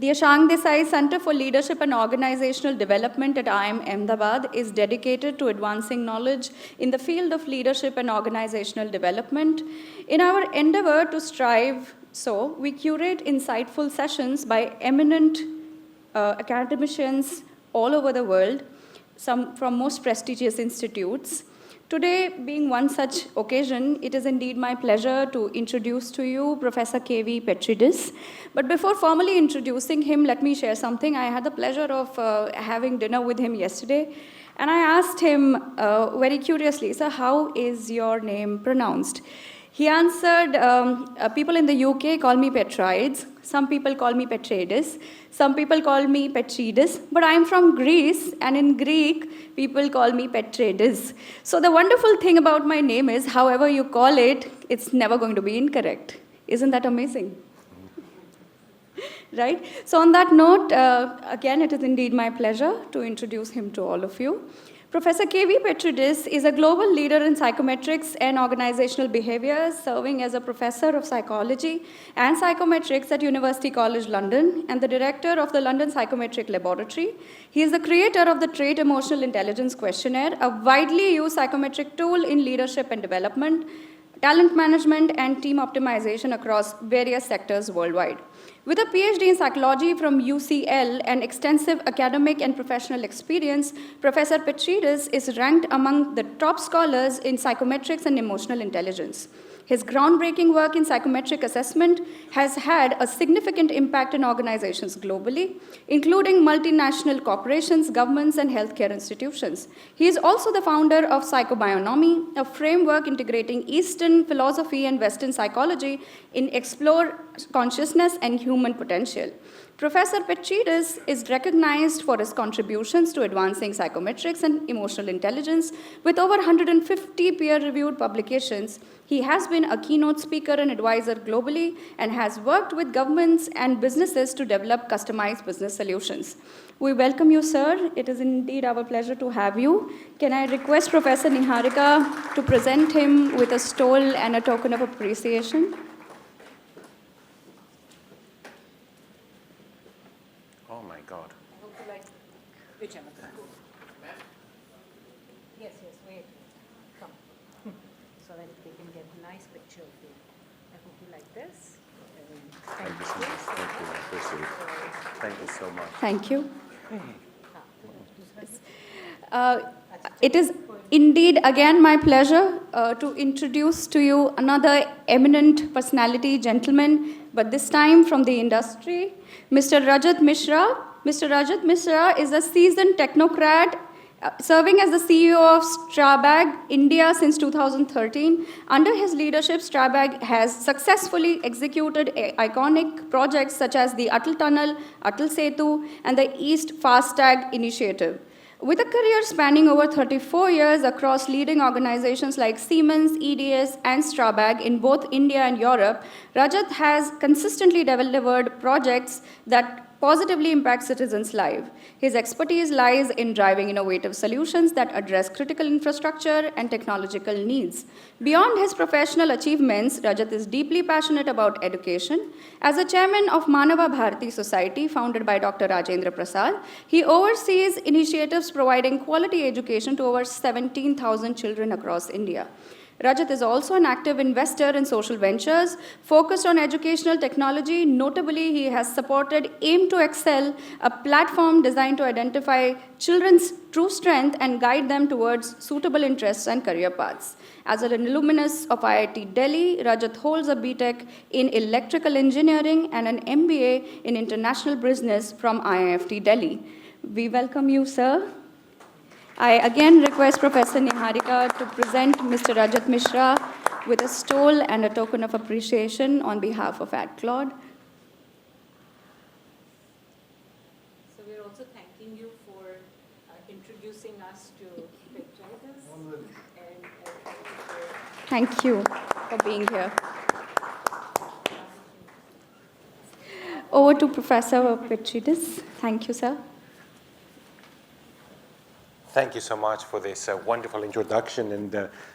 The Ashang Desai Center for Leadership and Organizational Development at IIM Ahmedabad is dedicated to advancing knowledge in the field of leadership and organizational development. In our endeavor to strive so, we curate insightful sessions by eminent academicians all over the world, some from most prestigious institutes. Today, being one such occasion, it is indeed my pleasure to introduce to you Professor K.V. Petrides. But before formally introducing him, let me share something. I had the pleasure of having dinner with him yesterday, and I asked him very curiously, "Sir, how is your name pronounced?" He answered, people in the UK call me Petrides, some people call me Petrides, some people call me Petrides, but I'm from Greece, and in Greek, people call me Petrides. So the wonderful thing about my name is, however you call it, it's never going to be incorrect. Isn't that amazing? Right? So on that note, again, it is indeed my pleasure to introduce him to all of you. Professor K.V. Petrides is a global leader in psychometrics and organizational behavior, serving as a professor of psychology and psychometrics at University College London and the director of the London Psychometric Laboratory. He is the creator of the Trait Emotional Intelligence Questionnaire, a widely used psychometric tool in leadership and development, talent management, and team optimization across various sectors worldwide. With a PhD in psychology from UCL and extensive academic and professional experience, Professor Petrides is ranked among the top scholars in psychometrics and emotional intelligence. His groundbreaking work in psychometric assessment has had a significant impact in organizations globally, including multinational corporations, governments, and healthcare institutions. He is also the founder of psychobionomy, a framework integrating Eastern philosophy and Western psychology in explore consciousness and human potential. Professor Petrides is recognized for his contributions to advancing psychometrics and emotional intelligence. With over 150 peer-reviewed publications, he has been a keynote speaker and advisor globally and has worked with governments and businesses to develop customized business solutions. We welcome you, sir. It is indeed our pleasure to have you. Can I request Professor Niharika to present him with a stole and a token of appreciation? Oh my God. I hope you like whichever. Yes, wait. Come. So that they can get a nice picture of you. I hope you like this. Thank you so much. Thank you. I appreciate it. Thank you so much. Thank you. It is indeed, again, my pleasure to introduce to you another eminent personality, gentleman, but this time from the industry, Mr. Rajat Mishra. Mr. Rajat Mishra is a seasoned technocrat serving as the CEO of Strabag India since 2013. Under his leadership, Strabag has successfully executed iconic projects such as the Atal Tunnel, Atal Setu, and the East Fastag initiative. With a career spanning over 34 years across leading organizations like Siemens, EDS, and Strabag in both India and Europe, Rajat has consistently delivered projects that positively impact citizens' lives. His expertise lies in driving innovative solutions that address critical infrastructure and technological needs. Beyond his professional achievements, Rajat is deeply passionate about education. As a chairman of Manava Bharati Society, founded by Dr. Rajendra Prasad, he oversees initiatives providing quality education to over 17,000 children across India. Rajat is also an active investor in social ventures focused on educational technology. Notably, he has supported Aim to Excel, a platform designed to identify children's true strength and guide them towards suitable interests and career paths. As an alumnus of IIT Delhi, Rajat holds a BTech in electrical engineering and an MBA in international business from IIFT Delhi. We welcome you, sir. I again request Professor Niharika to present Mr. Rajat Mishra with a stole and a token of appreciation on behalf of ADCLOD. So we're also thanking you for introducing us to Petrides. Thank you for being here. Over to Professor Petrides. Thank you, sir. Thank you so much for this wonderful introduction and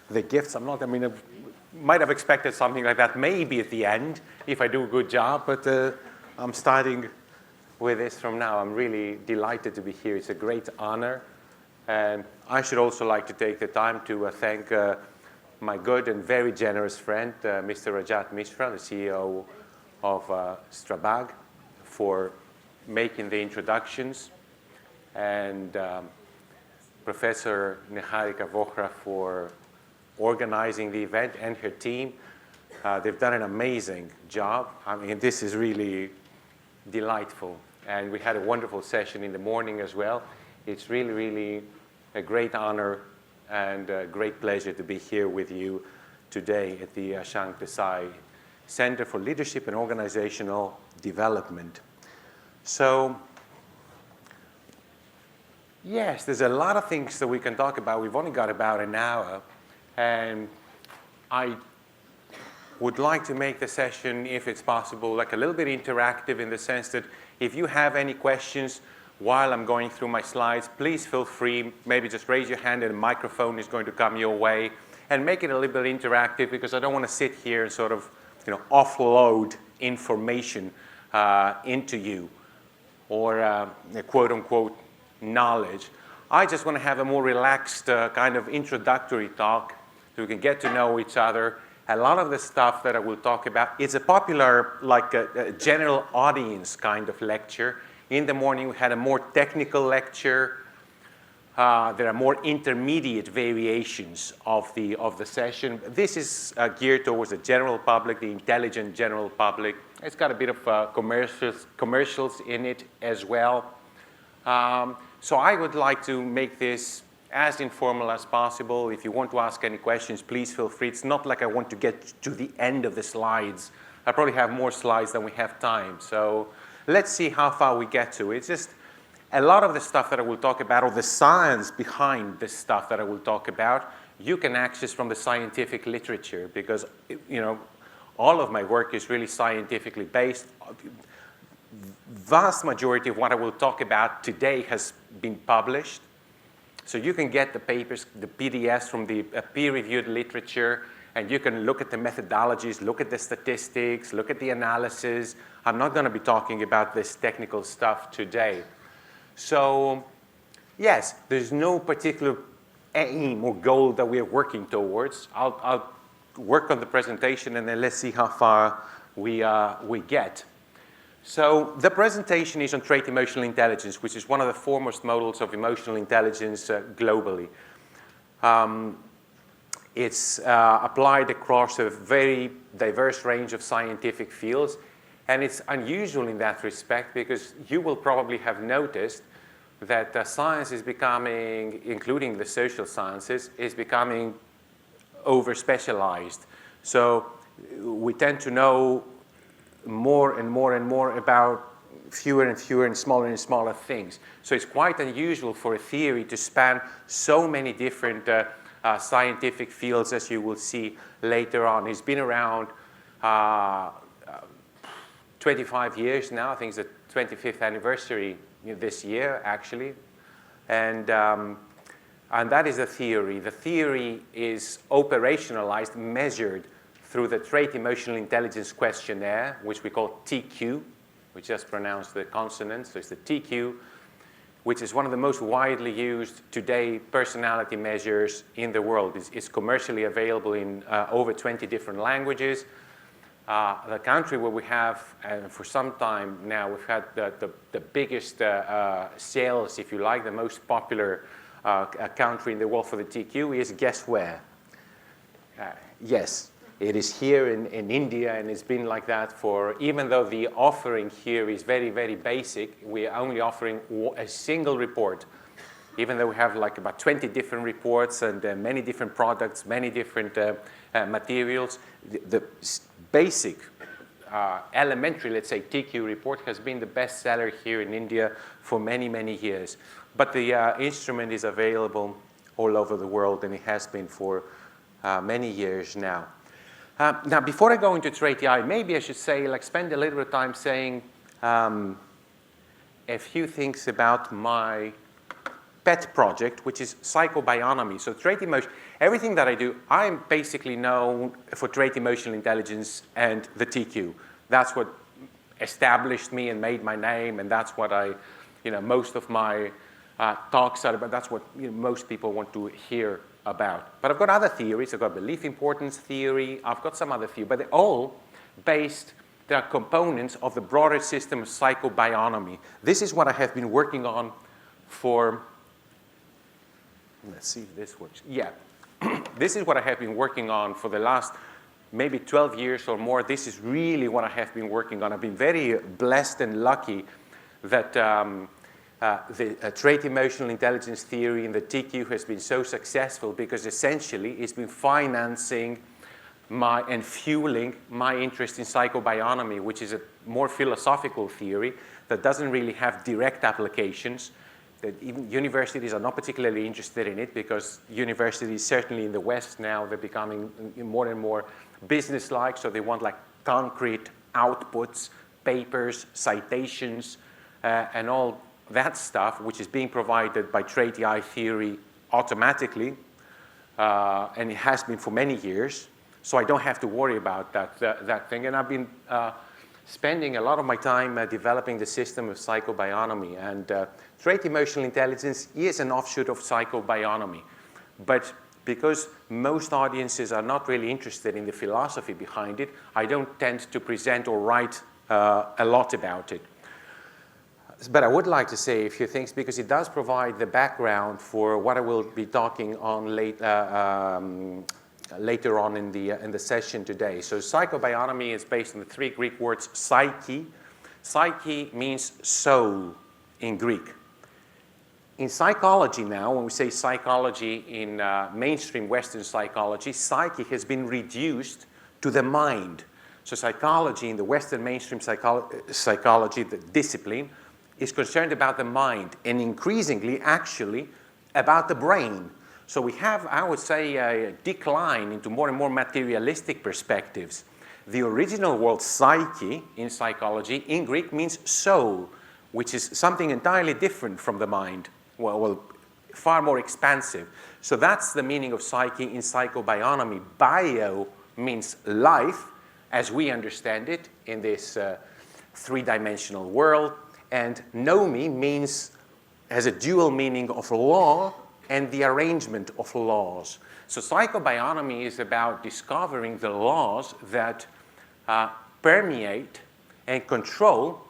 the gifts. I might have expected something like that maybe at the end if I do a good job, but I'm starting with this from now. I'm really delighted to be here. It's a great honor. And I should also like to take the time to thank my good and very generous friend, Mr. Rajat Mishra, the CEO of Strabag, for making the introductions, and Professor Niharika Vohra for organizing the event, and her team. They've done an amazing job. I mean, this is really delightful. And we had a wonderful session in the morning as well. It's really, really a great honor and a great pleasure to be here with you today at the Shang Desai Center for Leadership and Organizational Development. So, yes, there's a lot of things that we can talk about. We've only got about an hour, and I would like to make the session, if it's possible, like a little bit interactive, in the sense that if you have any questions while I'm going through my slides, please feel free. Maybe just raise your hand and a microphone is going to come your way, and make it a little bit interactive, because I don't want to sit here and sort of, offload information into you, or quote unquote knowledge. I just want to have a more relaxed kind of introductory talk so we can get to know each other. A lot of the stuff that I will talk about, it's a popular, like a general audience kind of lecture. In the morning, we had a more technical lecture. There are more intermediate variations of the session. This is geared towards the general public, the intelligent general public. It's got a bit of commercials in it as well. So I would like to make this as informal as possible. If you want to ask any questions, please feel free. It's not like I want to get to the end of the slides. I probably have more slides than we have time. So let's see how far we get to. It's just a lot of the stuff that I will talk about, or the science behind the stuff that I will talk about, you can access from the scientific literature, because, all of my work is really scientifically based. Vast majority of what I will talk about today has been published. So you can get the papers, the PDFs from the peer-reviewed literature, and you can look at the methodologies, look at the statistics, look at the analysis. I'm not going to be talking about this technical stuff today. So, yes, there's no particular aim or goal that we are working towards. I'll work on the presentation, and then let's see how far we get. So the presentation is on trait emotional intelligence, which is one of the foremost models of emotional intelligence globally. It's applied across a very diverse range of scientific fields, and it's unusual in that respect, because you will probably have noticed that science is becoming, including the social sciences, is becoming over-specialized. So we tend to know more and more and more about fewer and fewer and smaller things. So it's quite unusual for a theory to span so many different scientific fields, as you will see later on. It's been around 25 years now. I think it's the 25th anniversary this year, actually. And that is a theory. The theory is operationalized, measured through the Trait Emotional Intelligence Questionnaire, which we call TEIQue. We just pronounced the consonants, so it's the TEIQue, which is one of the most widely used today personality measures in the world. It's commercially available in over 20 different languages. The country where we have, for some time now, we've had the biggest sales, if you like, the most popular country in the world for the TEIQue is, guess where? Yes. It is here in India, and it's been like that for, even though the offering here is very, very basic, we're only offering a single report. Even though we have like about 20 different reports and many different products, many different materials, the basic, elementary, let's say, TEIQue report has been the best seller here in India for many, many years. But the instrument is available all over the world, and it has been for many years now. Now, before I go into trait AI, maybe I should say, spend a little bit of time saying a few things about my pet project, which is psychobionomy. So trait emotion, everything that I do, I'm basically known for trait emotional intelligence and the TEIQue. That's what established me and made my name, and that's what most of my talks are about. That's what most people want to hear about. But I've got other theories. I've got belief importance theory. I've got some other theory, but they're all based. They are components of the broader system of psychobionomy. This is what I have been working on for. Let's see if this works. Yeah, this is what I have been working on for the last maybe 12 years or more. This is really what I have been working on. I've been very blessed and lucky that the trait emotional intelligence theory in the TEIQue has been so successful, because essentially it's been financing and fueling my interest in psychobionomy, which is a more philosophical theory that doesn't really have direct applications. That even universities are not particularly interested in it, because universities, certainly in the West now, they're becoming more and more business-like, so they want like concrete outputs, papers, citations, and all that stuff, which is being provided by trait AI theory automatically, and it has been for many years. So I don't have to worry about that thing. And I've been spending a lot of my time developing the system of psychobionomy. And trait emotional intelligence is an offshoot of psychobionomy. But because most audiences are not really interested in the philosophy behind it, I don't tend to present or write a lot about it. But I would like to say a few things, because it does provide the background for what I will be talking on later on in the session today. So psychobionomy is based on the three Greek words psyche. Psyche means soul in Greek. In psychology now, when we say psychology in mainstream Western psychology, psyche has been reduced to the mind. So psychology in the Western mainstream psychology, the discipline, is concerned about the mind, and increasingly actually about the brain. So we have, I would say, a decline into more and more materialistic perspectives. The original word psyche in psychology in Greek means soul, which is something entirely different from the mind. Well, far more expansive. So that's the meaning of psyche in psychobionomy. Bio means life, as we understand it in this three-dimensional world. And nomi has a dual meaning of law and the arrangement of laws. So psychobionomy is about discovering the laws that permeate and control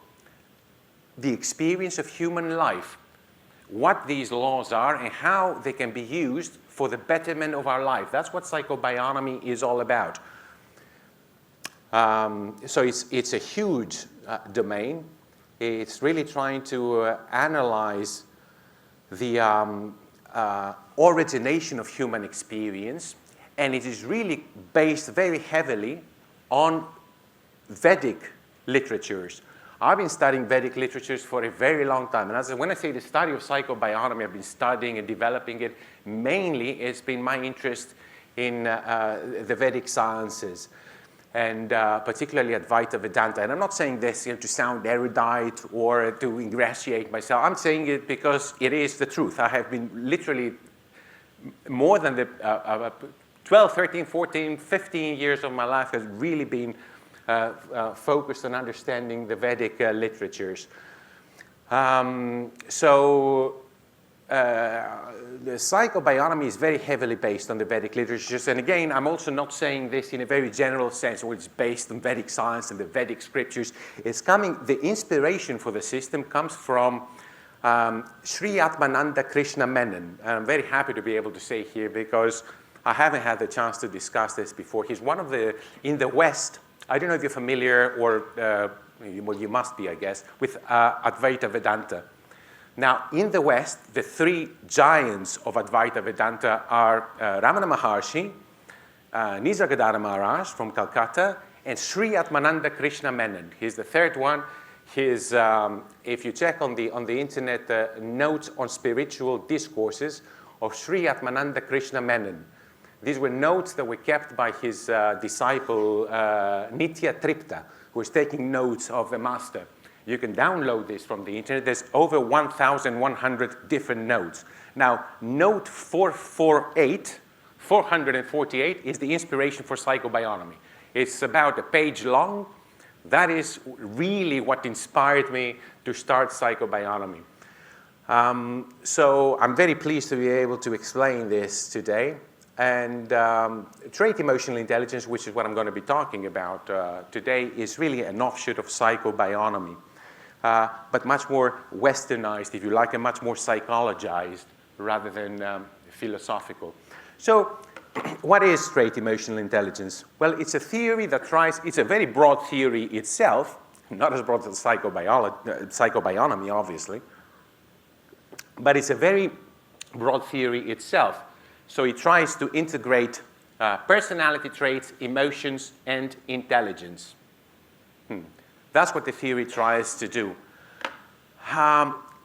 the experience of human life, what these laws are and how they can be used for the betterment of our life. That's what psychobionomy is all about. So it's a huge domain. It's really trying to analyze the origination of human experience, and it is really based very heavily on Vedic literatures. I've been studying Vedic literatures for a very long time, and when I say the study of psychobionomy, I've been studying and developing it. Mainly, it's been my interest in the Vedic sciences, and particularly Advaita Vedanta. And I'm not saying this to sound erudite or to ingratiate myself. I'm saying it because it is the truth. I have been literally more than the 12, 13, 14, 15 years of my life has really been focused on understanding the Vedic literatures. The psychobionomy is very heavily based on the Vedic literatures. And again, I'm also not saying this in a very general sense, where it's based on Vedic science and the Vedic scriptures. The inspiration for the system comes from Sri Atmananda Krishna Menon. And I'm very happy to be able to say here, because I haven't had the chance to discuss this before. He's one of in the West, I don't know if you're familiar, or well, you must be, I guess, with Advaita Vedanta. Now, in the West, the three giants of Advaita Vedanta are Ramana Maharshi, Nisargadatta Maharaj from Calcutta, and Sri Atmananda Krishna Menon. He's the third one. His, if you check on the internet, notes on spiritual discourses of Sri Atmananda Krishna Menon. These were notes that were kept by his disciple Nitya Tripta, who was taking notes of the master. You can download this from the internet. There's over 1,100 different notes. Now, note 448 is the inspiration for psychobionomy. It's about a page long, That is really what inspired me to start psychobionomy. So I'm very pleased to be able to explain this today. And trait emotional intelligence, which is what I'm going to be talking about today, is really an offshoot of psychobionomy, but much more westernized, if you like, and much more psychologized rather than philosophical. So what is trait emotional intelligence? Well, it's a theory that it's a very broad theory itself, not as broad as psychobionomy, obviously, but it's a very broad theory itself. So it tries to integrate personality traits, emotions, and intelligence. That's what the theory tries to do.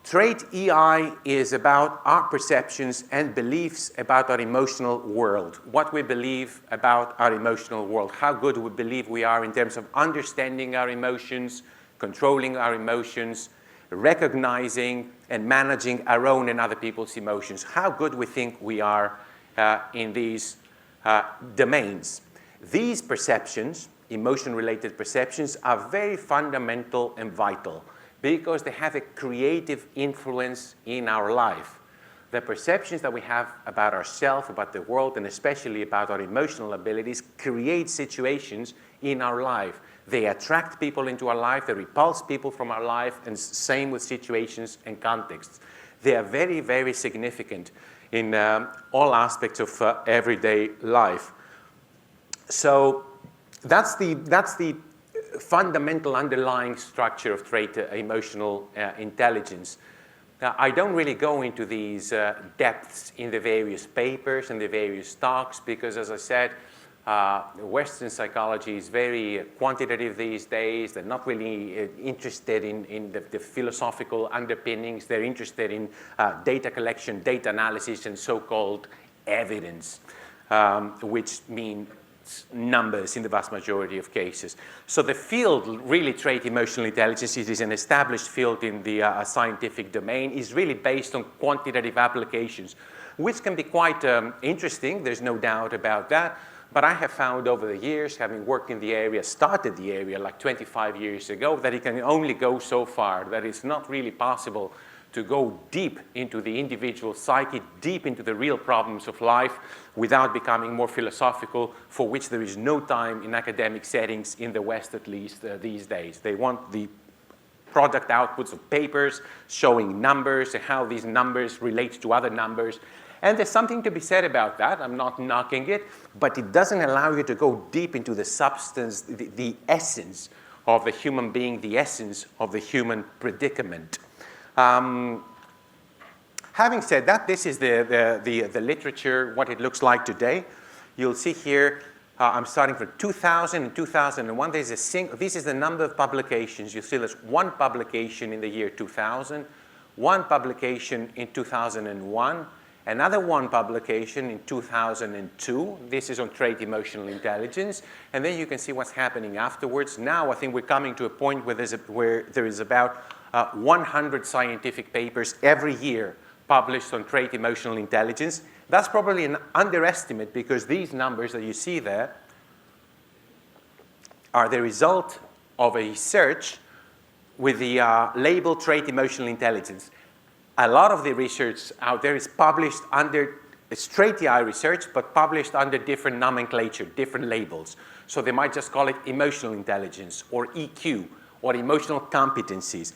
Trait EI is about our perceptions and beliefs about our emotional world, what we believe about our emotional world, how good we believe we are in terms of understanding our emotions, controlling our emotions, recognizing and managing our own and other people's emotions, how good we think we are in these domains. These perceptions, emotion-related perceptions, are very fundamental and vital because they have a creative influence in our life. The perceptions that we have about ourselves, about the world, and especially about our emotional abilities create situations in our life. They attract people into our life, they repulse people from our life, and same with situations and contexts. They are very, very significant in all aspects of everyday life. So that's the fundamental underlying structure of trait emotional intelligence. Now, I don't really go into these depths in the various papers and the various talks because, as I said, Western psychology is very quantitative these days. They're not really interested in the philosophical underpinnings. They're interested in data collection, data analysis, and so-called evidence, which mean numbers in the vast majority of cases. So the field, really, trait emotional intelligence, it is an established field in the scientific domain, is really based on quantitative applications, which can be quite interesting. There's no doubt about that. But I have found over the years, having worked in the area, started the area like 25 years ago, that it can only go so far, that it's not really possible to go deep into the individual psyche, deep into the real problems of life, without becoming more philosophical, for which there is no time in academic settings, in the West at least, these days. They want the product outputs of papers showing numbers and how these numbers relate to other numbers. And there's something to be said about that. I'm not knocking it, but it doesn't allow you to go deep into the substance, the essence of the human being, the essence of the human predicament. Having said that, this is the literature, what it looks like today. You'll see here, I'm starting from 2000 and 2001. This is the number of publications. You see there's one publication in the year 2000, one publication in 2001, another one publication in 2002. This is on trait emotional intelligence. And then you can see what's happening afterwards. Now I think we're coming to a point where there is about 100 scientific papers every year published on trait emotional intelligence. That's probably an underestimate because these numbers that you see there are the result of a search with the label trait emotional intelligence. A lot of the research out there is published under trait EI research, but published under different nomenclature, different labels. So they might just call it emotional intelligence or EQ or emotional competencies.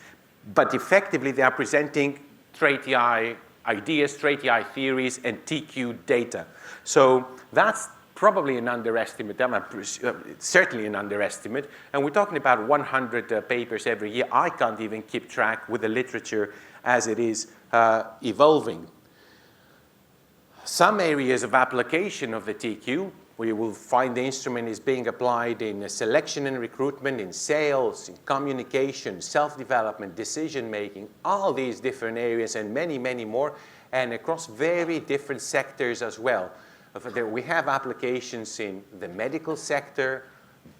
But effectively, they are presenting trait EI ideas, trait EI theories, and TEIQue data. So that's probably an underestimate, certainly an underestimate. And we're talking about 100 papers every year. I can't even keep track with the literature as it is evolving. Some areas of application of the TEIQue, where you will find the instrument is being applied in selection and recruitment, in sales, in communication, self-development, decision-making, all these different areas and many, many more, and across very different sectors as well. We have applications in the medical sector,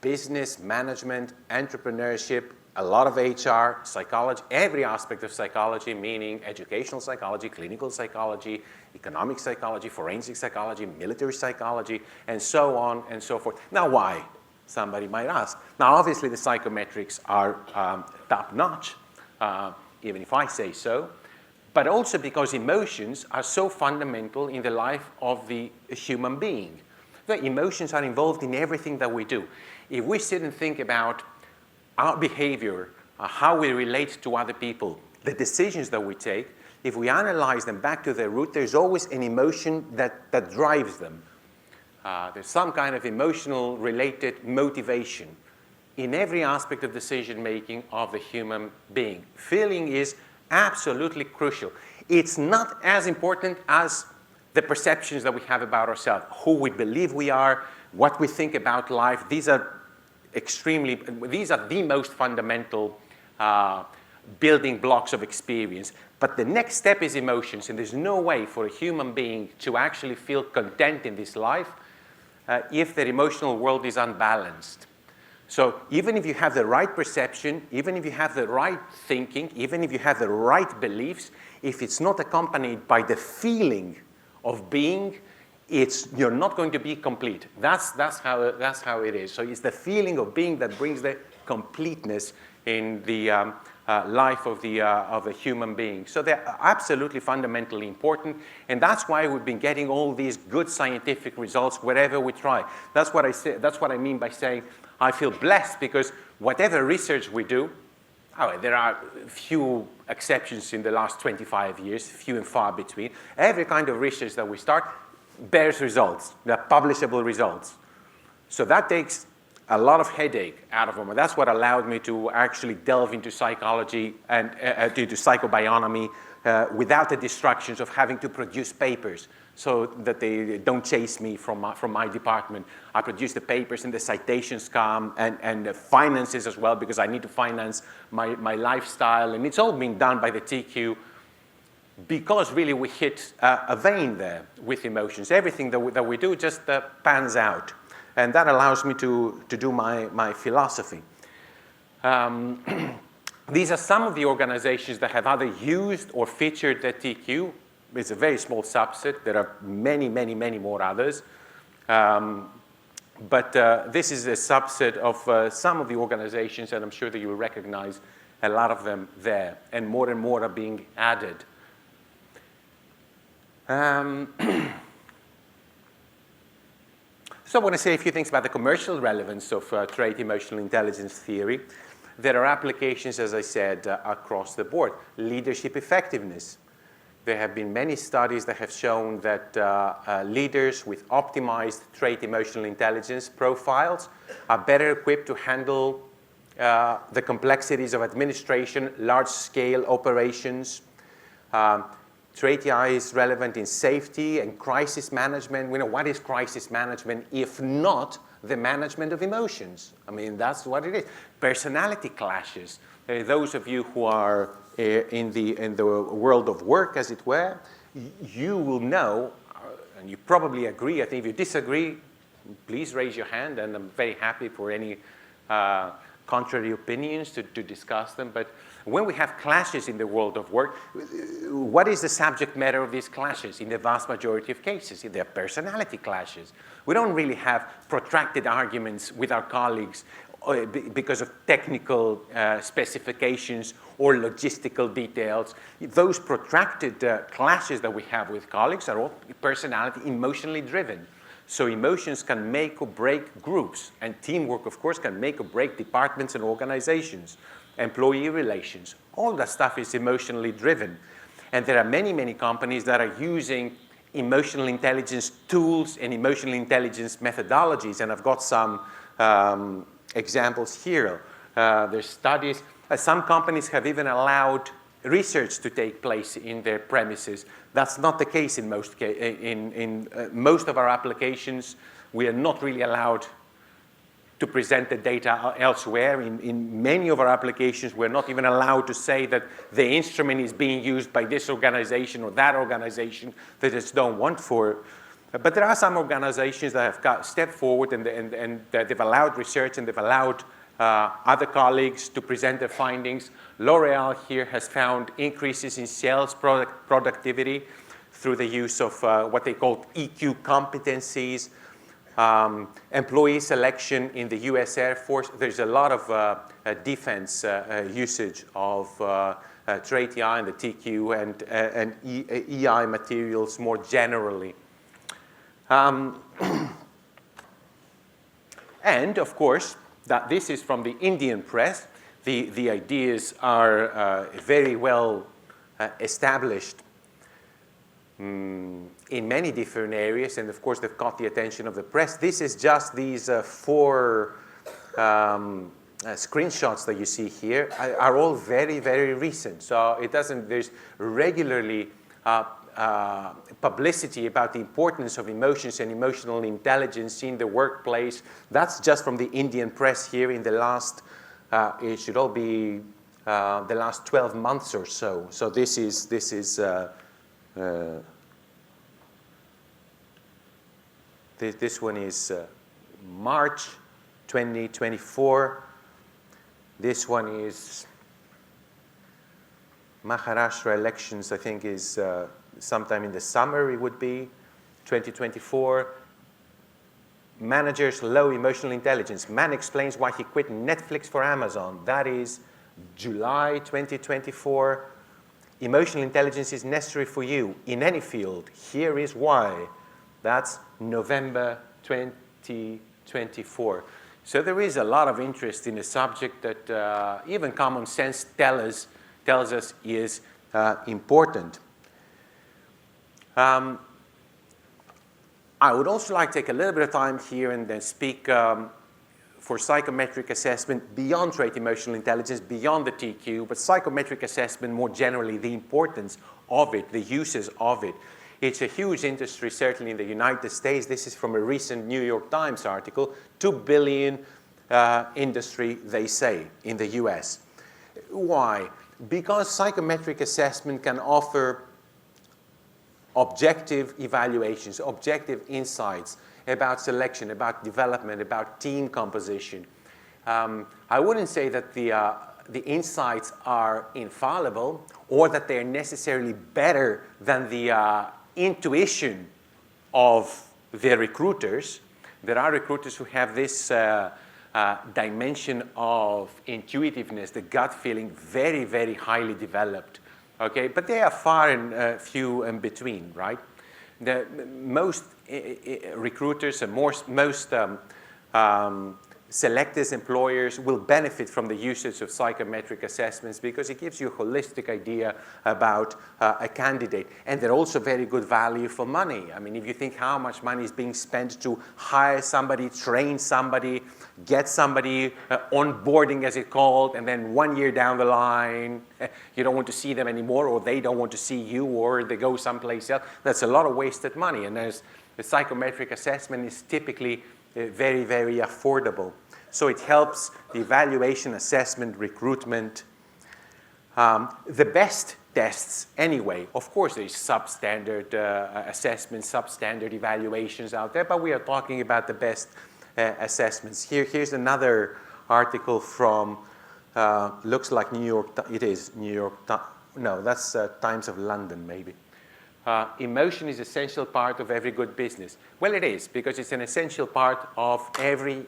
business, management, entrepreneurship, a lot of HR, psychology, every aspect of psychology, meaning educational psychology, clinical psychology, economic psychology, forensic psychology, military psychology, and so on and so forth. Now, why? somebody might ask. Now, obviously, the psychometrics are top-notch, even if I say so, but also because emotions are so fundamental in the life of the human being. The emotions are involved in everything that we do. If we sit and think about our behavior, how we relate to other people, the decisions that we take, if we analyze them back to their root, there's always an emotion that drives them. There's some kind of emotional related motivation in every aspect of decision-making of the human being. Feeling is absolutely crucial. It's not as important as the perceptions that we have about ourselves, who we believe we are, what we think about life. These are the most fundamental building blocks of experience. But the next step is emotions, and there's no way for a human being to actually feel content in this life if their emotional world is unbalanced. So even if you have the right perception, even if you have the right thinking, even if you have the right beliefs, if it's not accompanied by the feeling of being, you're not going to be complete. That's how it is. So it's the feeling of being that brings the completeness in the life of a human being. So they're absolutely fundamentally important, and that's why we've been getting all these good scientific results wherever we try. That's what I say. That's what I mean by saying I feel blessed, because whatever research we do, there are few exceptions in the last 25 years, few and far between. Every kind of research that we start bears results, they're publishable results. So that takes a lot of headache out of them. And that's what allowed me to actually delve into psychology and into psychobionomy without the distractions of having to produce papers, so that they don't chase me from my department. I produce the papers and the citations come, and the finances as well, because I need to finance my lifestyle. And it's all being done by the TEIQue, because really we hit a vein there with emotions. Everything that we do just pans out. And that allows me to do my philosophy. These are some of the organizations that have either used or featured the TEIQue. It's a very small subset. There are many, many, many more others. But this is a subset of some of the organizations, and I'm sure that you will recognize a lot of them there. And more are being added. So I want to say a few things about the commercial relevance of trait emotional intelligence theory. There are applications, as I said, across the board. Leadership effectiveness. There have been many studies that have shown that leaders with optimized trait emotional intelligence profiles are better equipped to handle the complexities of administration, large-scale operations. Trait AI is relevant in safety and crisis management. We know, what is crisis management if not the management of emotions? I mean, that's what it is. Personality clashes. Those of you who are in the world of work, as it were, you will know, and you probably agree. I think if you disagree, please raise your hand, and I'm very happy for any contrary opinions to discuss them. But when we have clashes in the world of work, what is the subject matter of these clashes? In the vast majority of cases, they're personality clashes. We don't really have protracted arguments with our colleagues because of technical specifications or logistical details. Those protracted clashes that we have with colleagues are all personality, emotionally driven. So emotions can make or break groups, and teamwork, of course, can make or break departments and organizations, employee relations. All that stuff is emotionally driven. And there are many, many companies that are using emotional intelligence tools and emotional intelligence methodologies, and I've got some examples here. There's studies. Some companies have even allowed research to take place in their premises. That's not the case in most in most of our applications. We are not really allowed to present the data elsewhere. In many of our applications, we're not even allowed to say that the instrument is being used by this organization or that organization. They just don't want for. But there are some organizations that have stepped forward and they've allowed research, and they've allowed other colleagues to present their findings. L'Oreal here has found increases in sales productivity through the use of what they call EQ competencies. employee selection in the US Air Force. There's a lot of defense usage of trait EI and the TEIQue and EI materials more generally. And of course, that this is from the Indian press. The ideas are very well established in many different areas, and of course they've caught the attention of the press. This is just these 4 screenshots that you see here are all very, very recent. So it doesn't, there's regularly publicity about the importance of emotions and emotional intelligence in the workplace. That's just from the Indian press here in the last, it should all be the last 12 months or so. So this is this one is March 2024. This one is Maharashtra elections, I think is sometime in the summer, it would be 2024. Managers low emotional intelligence. Man explains why he quit Netflix for Amazon. That is July 2024. Emotional intelligence is necessary for you in any field. Here is why. That's November 2024. So there is a lot of interest in a subject that even common sense tells us is important. I would also like to take a little bit of time here and then speak for psychometric assessment beyond trait emotional intelligence, beyond the TEIQue, but psychometric assessment more generally, the importance of it, the uses of it. It's a huge industry, certainly in the United States. This is from a recent New York Times article. $2 billion industry, they say, in the US. Why? Because psychometric assessment can offer objective evaluations, objective insights about selection, about development, about team composition. I wouldn't say that the insights are infallible or that they're necessarily better than the intuition of the recruiters. There are recruiters who have this dimension of intuitiveness, the gut feeling, very, very highly developed. Okay, but they are far and few in between, right? Most recruiters and most selectors, employers will benefit from the usage of psychometric assessments because it gives you a holistic idea about a candidate. And they're also very good value for money. I mean, if you think how much money is being spent to hire somebody, train somebody, get somebody onboarding, as it's called, and then 1 year down the line, you don't want to see them anymore, or they don't want to see you, or they go someplace else. That's a lot of wasted money. And the psychometric assessment is typically very, very affordable. So it helps the evaluation, assessment, recruitment. The best tests anyway, of course there's substandard assessments, substandard evaluations out there, but we are talking about the best assessments. Here's another article from, looks like New York, it is New York, no, that's Times of London maybe. Emotion is an essential part of every good business. Well, it is, because it's an essential part of every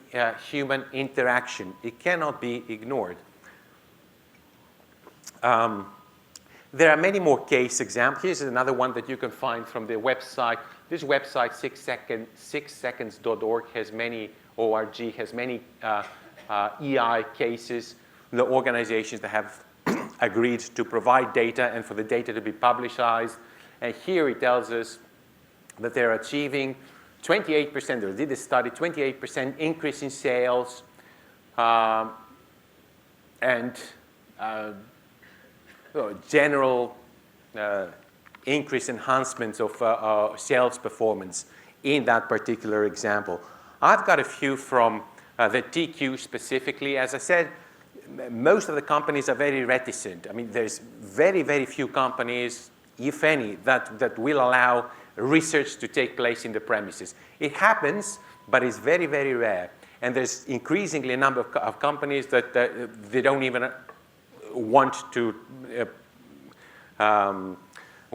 human interaction. It cannot be ignored. There are many more case examples. Here's another one that you can find from the website. This website, 6seconds.org, has many, ORG, has many EI cases. The organizations that have agreed to provide data and for the data to be publicized. And here it tells us that they're achieving 28%, they did a study, 28% increase in sales and general increase enhancements of sales performance in that particular example. I've got a few from the TEIQue specifically. As I said, most of the companies are very reticent. I mean, there's very, very few companies, if any, that will allow research to take place in the premises. It happens, but it's very, very rare. And there's increasingly a number of companies that they don't even want to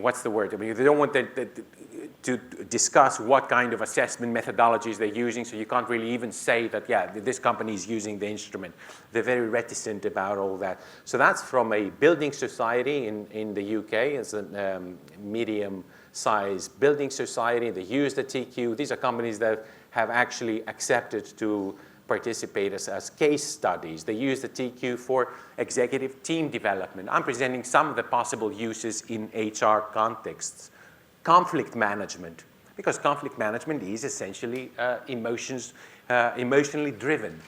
what's the word? I mean, they don't want to discuss what kind of assessment methodologies they're using, so you can't really even say that, yeah, this company is using the instrument. They're very reticent about all that. So that's from a building society in the UK. It's a medium-sized building society. They use the TEIQue. These are companies that have actually accepted to participate as case studies. They use the TEIQue for executive team development. I'm presenting some of the possible uses in HR contexts. Conflict management, because conflict management is essentially emotionally driven.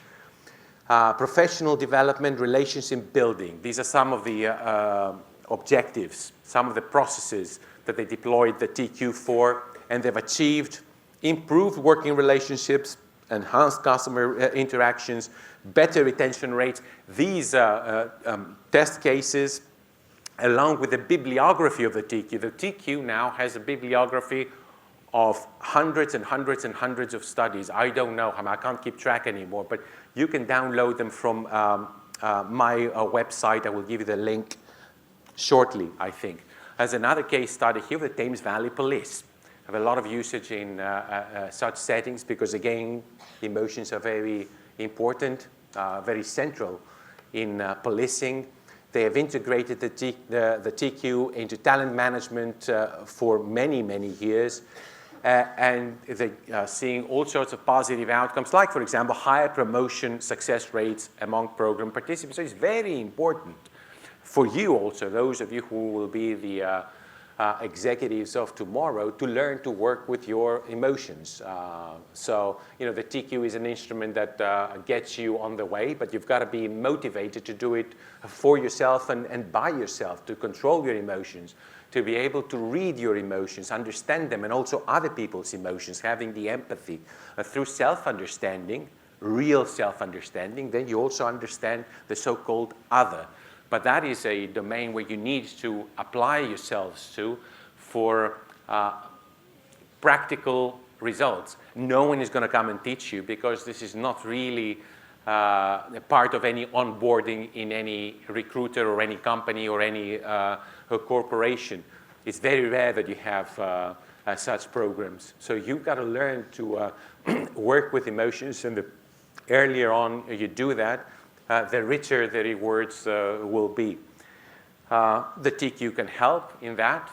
Professional development, relationship building. These are some of the objectives, some of the processes that they deployed the TEIQue for, and they've achieved improved working relationships, enhanced customer interactions, better retention rates. These test cases, along with the bibliography of the TEIQue. The TEIQue now has a bibliography of hundreds and hundreds and hundreds of studies. I don't know, I can't keep track anymore, but you can download them from my website. I will give you the link shortly, I think. As another case study here, the Thames Valley Police. Have a lot of usage in such settings because, again, emotions are very important, very central in policing. They have integrated the TEIQue into talent management for many, many years. And they're seeing all sorts of positive outcomes, like, for example, higher promotion success rates among program participants. So it's very important for you also, those of you who will be the executives of tomorrow, to learn to work with your emotions. So, you know, the TEIQue is an instrument that gets you on the way, but you've got to be motivated to do it for yourself and by yourself, to control your emotions, to be able to read your emotions, understand them, and also other people's emotions, having the empathy. Through self-understanding, real self-understanding, then you also understand the so-called other. But that is a domain where you need to apply yourselves to for practical results. No one is going to come and teach you because this is not really part of any onboarding in any recruiter or any company or any corporation. It's very rare that you have such programs. So you've got to learn to work with emotions, and the earlier on you do that, the richer the rewards will be. The TEIQue can help in that.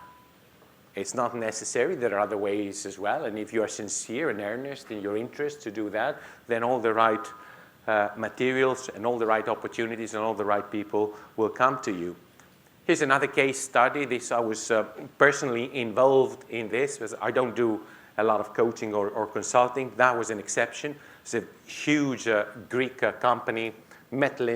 It's not necessary. There are other ways as well. And if you are sincere and earnest in your interest to do that, then all the right materials and all the right opportunities and all the right people will come to you. Here's another case study. I was personally involved in this. I don't do a lot of coaching or consulting. That was an exception. It's a huge Greek company, Metal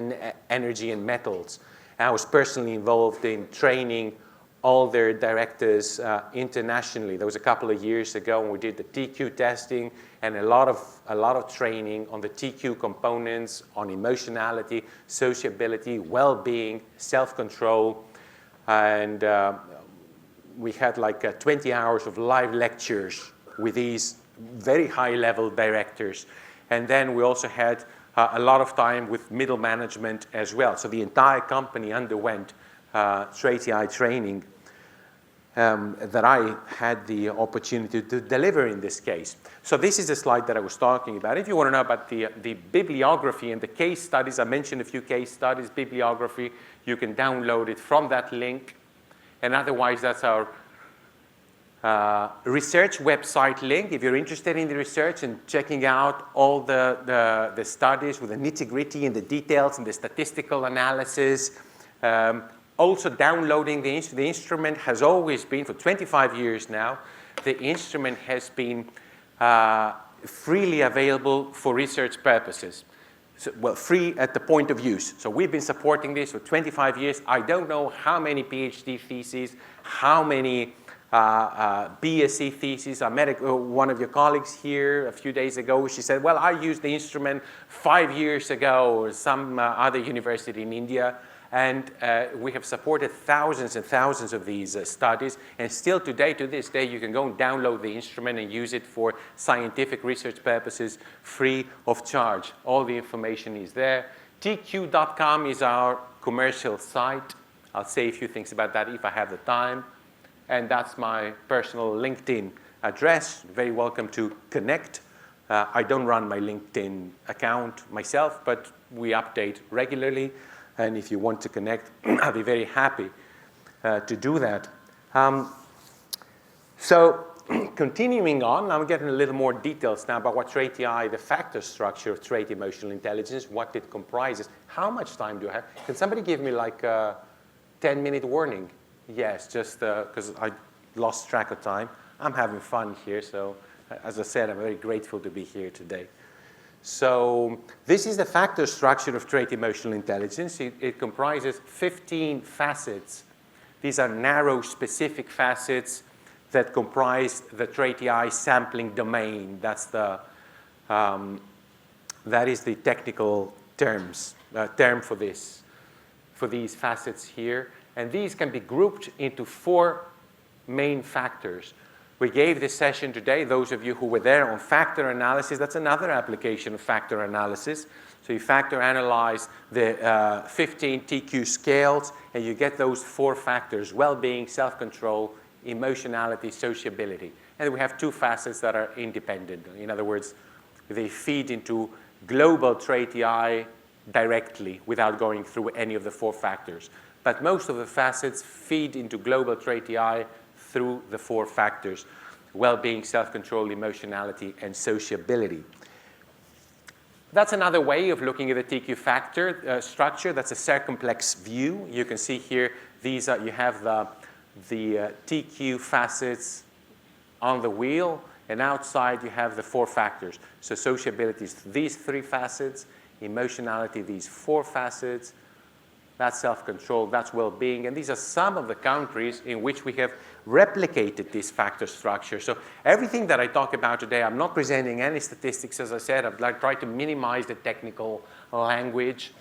Energy and Metals. I was personally involved in training all their directors internationally. That was a couple of years ago when we did the TEIQue testing and a lot of training on the TEIQue components, on emotionality, sociability, well-being, self-control. And we had like 20 hours of live lectures with these very high-level directors. And then we also had a lot of time with middle management as well. So the entire company underwent TEIQue training that I had the opportunity to deliver in this case. So this is the slide that I was talking about. If you want to know about the bibliography and the case studies, I mentioned a few case studies, bibliography, you can download it from that link. And otherwise, that's our research website link. If you're interested in the research and checking out all the studies with the nitty-gritty and the details and the statistical analysis, also downloading the instrument has always been, for 25 years now, the instrument has been freely available for research purposes. So, well, free at the point of use. So we've been supporting this for 25 years. I don't know how many PhD theses, how many BSc theses. I met one of your colleagues here a few days ago. She said, well, I used the instrument 5 years ago, or some other university in India. And we have supported thousands and thousands of these studies. And still today, to this day, you can go and download the instrument and use it for scientific research purposes free of charge. All the information is there. TEIQue.com is our commercial site. I'll say a few things about that if I have the time. and that's my personal LinkedIn address. Very welcome to connect. I don't run my LinkedIn account myself, but we update regularly, and if you want to connect, I'll be very happy to do that. So continuing on, I'm getting a little more details now about what trait TI, the factor structure of trait emotional intelligence, what it comprises. How much time do I have? Can somebody give me like a 10-minute warning? Yes, just because I lost track of time. I'm having fun here, so as I said, I'm very grateful to be here today. So this is the factor structure of trait emotional intelligence. It comprises 15 facets. These are narrow, specific facets that comprise the trait TI sampling domain. That is the technical term for these facets here. And these can be grouped into 4 main factors. We gave this session today, those of you who were there, on factor analysis. That's another application of factor analysis. So you factor analyze the 15 TEIQue scales, and you get those 4 factors: well-being, self-control, emotionality, sociability. And we have 2 facets that are independent. In other words, they feed into global trait TI directly without going through any of the 4 factors. But most of the facets feed into global trait TI through the 4 factors: well-being, self-control, emotionality, and sociability. That's another way of looking at the TEIQue factor structure. That's a circumplex view. You can see here, these are, you have the TEIQue facets on the wheel, and outside you have the 4 factors. So sociability is these 3 facets, emotionality, these 4 facets, that's self-control, that's well-being, and these are some of the countries in which we have replicated this factor structure. So everything that I talk about today, I'm not presenting any statistics, as I said. I've tried to minimize the technical language,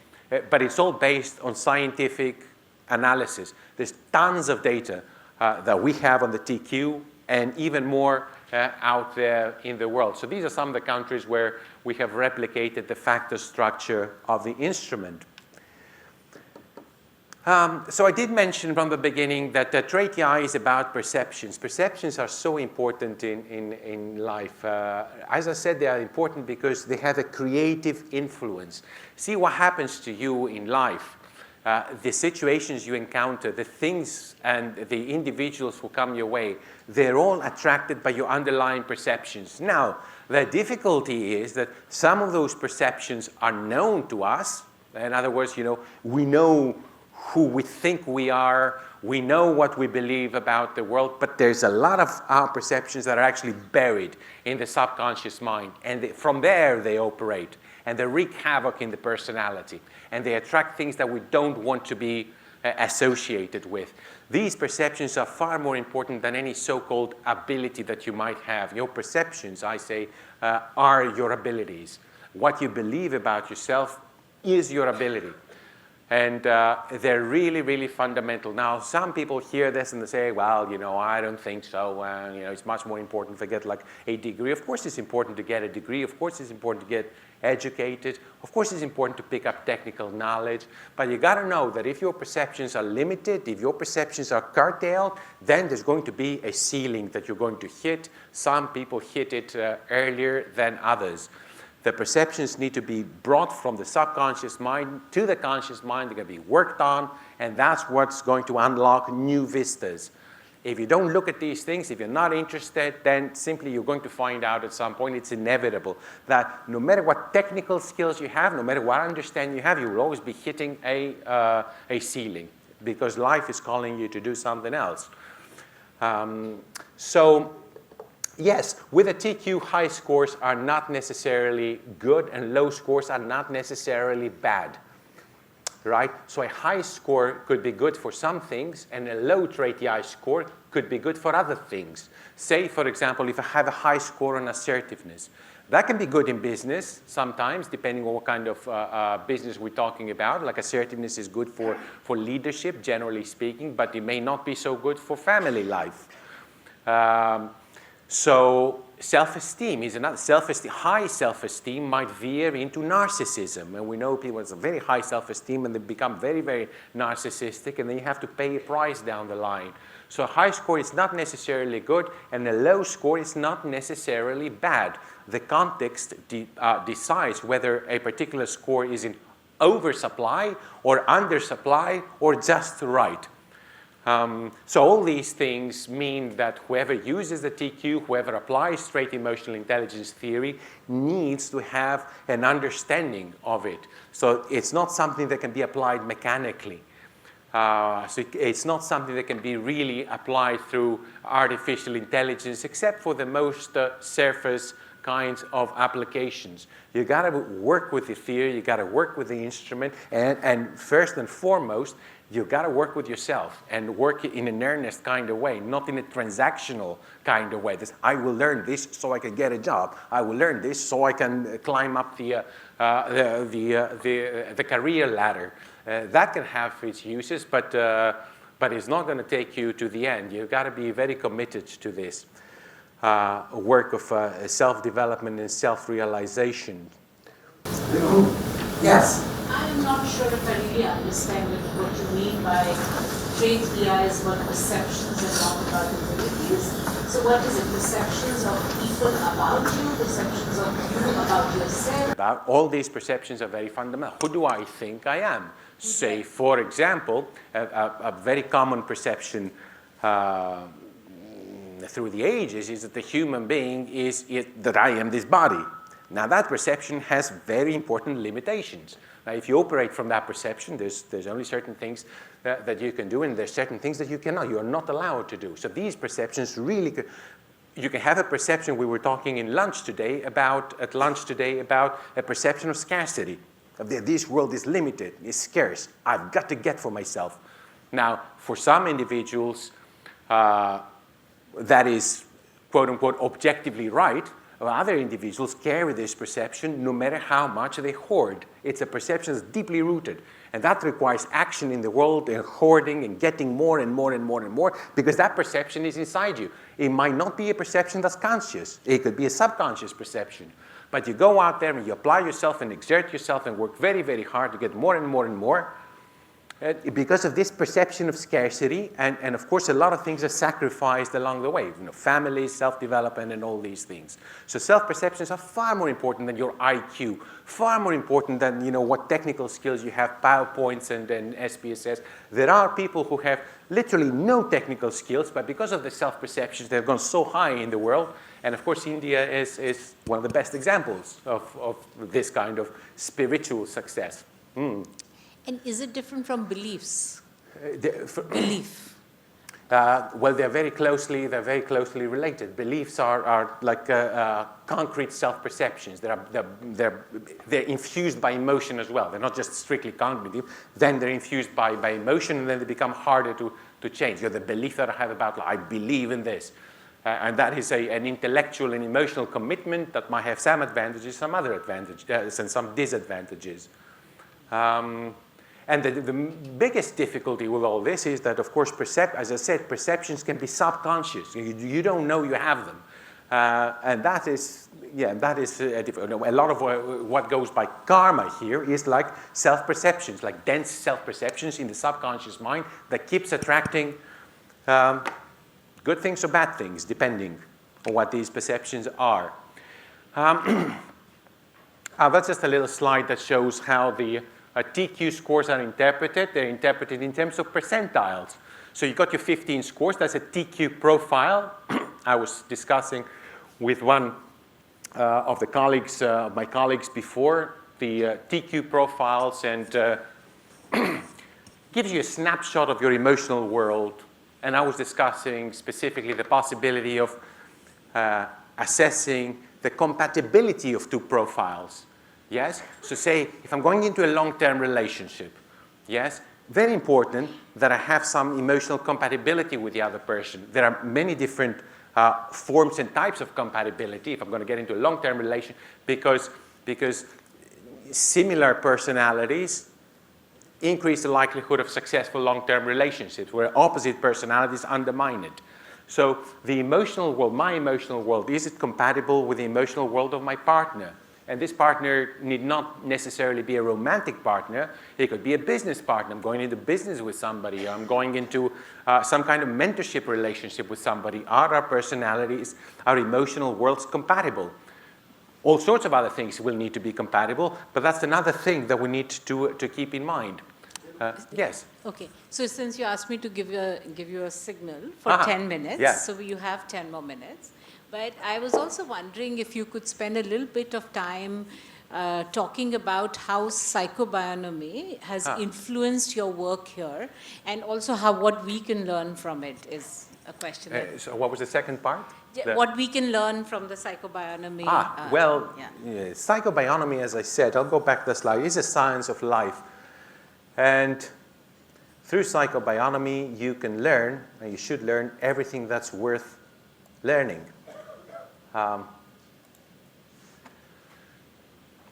but it's all based on scientific analysis. There's tons of data that we have on the TEIQue, and even more out there in the world. So these are some of the countries where we have replicated the factor structure of the instrument. So I did mention from the beginning that trait TI is about perceptions. Perceptions are so important in life. As I said, they are important because they have a creative influence. See what happens to you in life. The situations you encounter, the things and the individuals who come your way, they're all attracted by your underlying perceptions. Now, the difficulty is that some of those perceptions are known to us. In other words, we know who we think we are, we know what we believe about the world, but there's a lot of our perceptions that are actually buried in the subconscious mind. And from there they operate, and they wreak havoc in the personality, and they attract things that we don't want to be associated with. These perceptions are far more important than any so-called ability that you might have. Your perceptions, I say, are your abilities. What you believe about yourself is your ability. And they're really, really fundamental. Now, some people hear this and they say, well, I don't think so. It's much more important to get like a degree. Of course it's important to get a degree. Of course it's important to get educated. Of course it's important to pick up technical knowledge. But you got to know that if your perceptions are limited, if your perceptions are curtailed, then there's going to be a ceiling that you're going to hit. Some people hit it earlier than others. The perceptions need to be brought from the subconscious mind to the conscious mind. They're going to be worked on, and that's what's going to unlock new vistas. If you don't look at these things, if you're not interested, then simply you're going to find out at some point, it's inevitable, that no matter what technical skills you have, no matter what understanding you have, you will always be hitting a ceiling, because life is calling you to do something else. Yes, with a TEIQue, high scores are not necessarily good, and low scores are not necessarily bad, right? So a high score could be good for some things, and a low trait TI score could be good for other things. Say, for example, if I have a high score on assertiveness, that can be good in business sometimes, depending on what kind of business we're talking about. Like assertiveness is good for leadership, generally speaking, but it may not be so good for family life. So self-esteem is another. Self-esteem, high self-esteem might veer into narcissism. And we know people with a very high self-esteem and they become very, very narcissistic, and then you have to pay a price down the line. So a high score is not necessarily good, and a low score is not necessarily bad. The context decides whether a particular score is in oversupply or undersupply or just right. So all these things mean that whoever uses the TEIQue, whoever applies straight emotional intelligence theory, needs to have an understanding of it. So it's not something that can be applied mechanically. So it's not something that can be really applied through artificial intelligence, except for the most surface kinds of applications. You got to work with the theory, you got to work with the instrument, and first and foremost, you got to work with yourself and work in an earnest kind of way, not in a transactional kind of way. This, I will learn this so I can get a job. I will learn this so I can climb up the career ladder. That can have its uses, but it's not going to take you to the end. You've got to be very committed to this work of self-development and self-realization. Yes. I am not sure if I really understand what you mean by trait EI is about perceptions and not about abilities. So what is it? Perceptions of people about you, perceptions of you about yourself? About all these perceptions are very fundamental. Who do I think I am? Say, for example, a very common perception through the ages is that the human being is that I am this body. Now that perception has very important limitations. Now if you operate from that perception, there's only certain things that you can do, and there's certain things that you cannot. You are not allowed to do. So these perceptions really you can have a perception. We were talking at lunch today about a perception of scarcity. This world is limited, is scarce. I've got to get for myself. Now, for some individuals, that is, quote unquote, objectively right. Other individuals carry this perception no matter how much they hoard. It's a perception that's deeply rooted. And that requires action in the world and hoarding and getting more and more and more and more, because that perception is inside you. It might not be a perception that's conscious. It could be a subconscious perception. But you go out there and you apply yourself and exert yourself and work very, very hard to get more and more and more. Because of this perception of scarcity, and of course a lot of things are sacrificed along the way, you know, family, self-development, and all these things. So self-perceptions are far more important than your IQ, far more important than, you know, what technical skills you have, PowerPoints and SPSS. There are people who have literally no technical skills, but because of the self-perceptions, they've gone so high in the world. And of course, India is one of the best examples of this kind of spiritual success. And is it different from beliefs? Belief. Well, they're very closely related. Beliefs are like concrete self-perceptions. They're infused by emotion as well. They're not just strictly cognitive. Then they're infused by emotion, and then they become harder to change. The belief that I have about, I believe in this. And that is an intellectual and emotional commitment that might have some advantages, some other advantages, and some disadvantages. And the biggest difficulty with all this is that, of course, as I said, perceptions can be subconscious. You don't know you have them. And that is difficult. A lot of what goes by karma here is like self-perceptions, like dense self-perceptions in the subconscious mind that keeps attracting good things or bad things, depending on what these perceptions are. That's just a little slide that shows how the TEIQue scores are interpreted. They're interpreted in terms of percentiles. So you got your 15 scores. That's a TEIQue profile. I was discussing with one of the colleagues, my colleagues before, the TEIQue profiles, and gives you a snapshot of your emotional world. And I was discussing specifically the possibility of assessing the compatibility of two profiles. Yes? So say, if I'm going into a long-term relationship, yes, very important that I have some emotional compatibility with the other person. There are many different forms and types of compatibility if I'm going to get into a long-term relation, because similar personalities increase the likelihood of successful long-term relationships, where opposite personalities undermine it. So the emotional world, my emotional world, is it compatible with the emotional world of my partner? And this partner need not necessarily be a romantic partner. It could be a business partner. I'm going into business with somebody. I'm going into some kind of mentorship relationship with somebody. Are our personalities, our emotional worlds compatible? All sorts of other things will need to be compatible, but that's another thing that we need to keep in mind. Yes? Okay, so since you asked me to give you a signal for 10 minutes, yeah. so you have 10 more minutes. But I was also wondering if you could spend a little bit of time talking about how psychobionomy has influenced your work here, and also what we can learn from it is a question. So what was the second part? What we can learn from the psychobionomy. Psychobionomy, as I said, I'll go back to the slide, is a science of life. And through psychobionomy, you can learn, and you should learn, everything that's worth learning.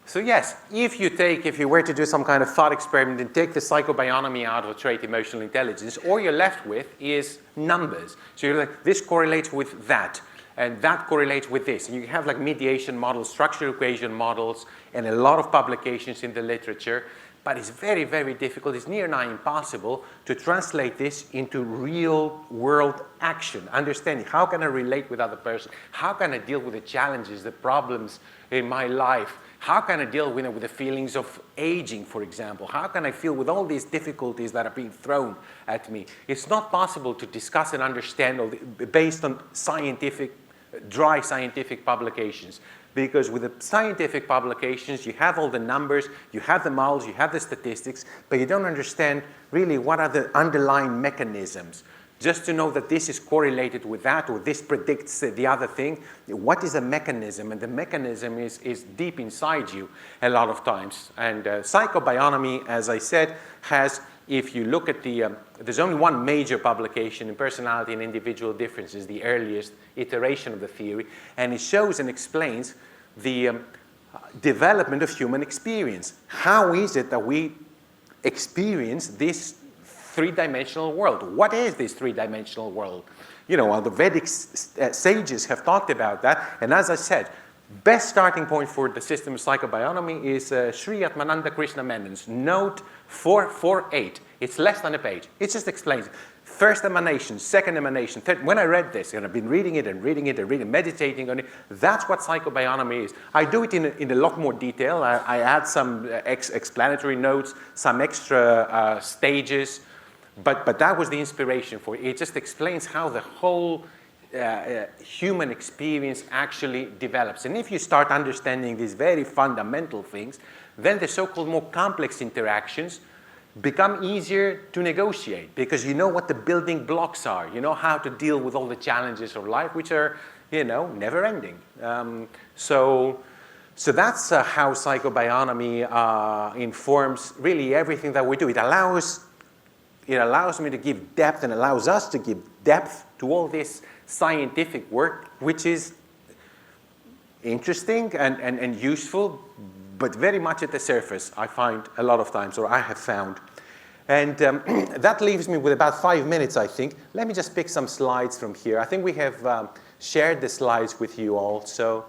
So yes, if you were to do some kind of thought experiment and take the psychobionomy out of the trait emotional intelligence, all you're left with is numbers. So you're like, this correlates with that, and that correlates with this. And you have like mediation models, structural equation models, and a lot of publications in the literature. But it's very, very difficult. It's near nigh impossible to translate this into real-world action. Understanding how can I relate with other person? How can I deal with the challenges, the problems in my life? How can I deal with the feelings of aging, for example? How can I deal with all these difficulties that are being thrown at me? It's not possible to discuss and understand based on dry scientific publications. Because with the scientific publications, you have all the numbers, you have the models, you have the statistics, but you don't understand really what are the underlying mechanisms. Just to know that this is correlated with that, or this predicts the other thing, what is the mechanism? And the mechanism is deep inside you a lot of times. And psychobionomy, as I said, has, if you look at there's only one major publication in personality and individual differences, the earliest iteration of the theory, and it shows and explains the development of human experience. How is it that we experience this three-dimensional world? What is this three-dimensional world? The Vedic sages have talked about that, and as I said, best starting point for the system of psychobionomy is Sri Atmananda Krishna Menon's note 448. It's less than a page. It just explains first emanation, second emanation, third. When I read this, and I've been reading it, meditating on it, that's what psychobionomy is. I do it in a lot more detail. I add some explanatory notes, some extra stages, but that was the inspiration for it. It just explains how the whole human experience actually develops. And if you start understanding these very fundamental things, then the so-called more complex interactions become easier to negotiate, because you know what the building blocks are. You know how to deal with all the challenges of life, which are, never ending. So that's how psychobionomy informs really everything that we do. It allows me to give depth, and allows us to give depth to all this scientific work, which is interesting and useful, but very much at the surface, I find a lot of times, or I have found. And that leaves me with about 5 minutes, I think. Let me just pick some slides from here. I think we have shared the slides with you all. So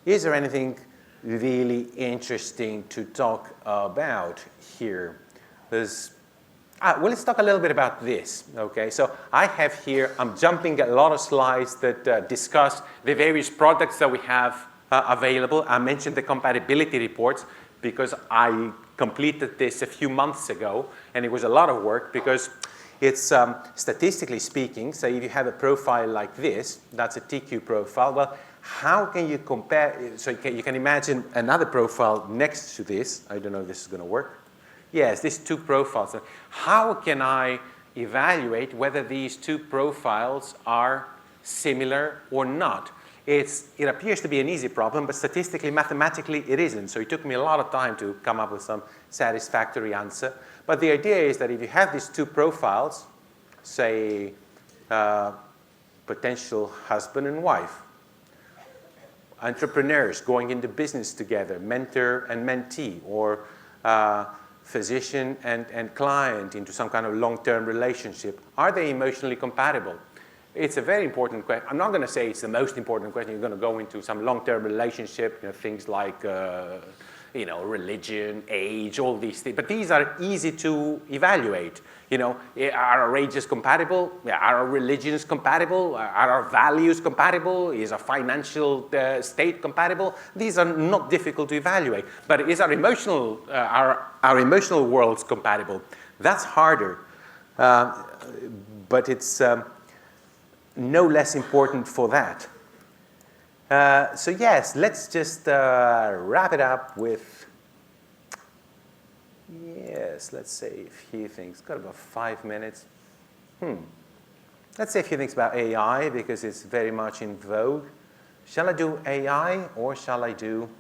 is there anything really interesting to talk about here? Well, let's talk a little bit about this, okay? So I have here, I'm jumping a lot of slides that discuss the various products that we have available. I mentioned the compatibility reports because I completed this a few months ago, and it was a lot of work because it's statistically speaking, say if you have a profile like this, that's a TEIQue profile, well, how can you compare? So you can imagine another profile next to this. I don't know if this is going to work. Yes, these two profiles. How can I evaluate whether these two profiles are similar or not? It appears to be an easy problem, but statistically, mathematically, it isn't. So it took me a lot of time to come up with some satisfactory answer. But the idea is that if you have these two profiles, say potential husband and wife, entrepreneurs going into business together, mentor and mentee, or physician and client into some kind of long-term relationship, are they emotionally compatible? It's a very important question. I'm not going to say it's the most important question. You're going to go into some long-term relationship, things like, religion, age, all these things. But these are easy to evaluate. Are our ages compatible? Yeah. Are our religions compatible? Are our values compatible? Is our financial state compatible? These are not difficult to evaluate. But is our emotional worlds compatible? That's harder. But it's no less important for that. So yes, let's just wrap it up with, let's say a few things. Got about 5 minutes. Let's say a few things about AI because it's very much in vogue. Shall I do AI or shall I do...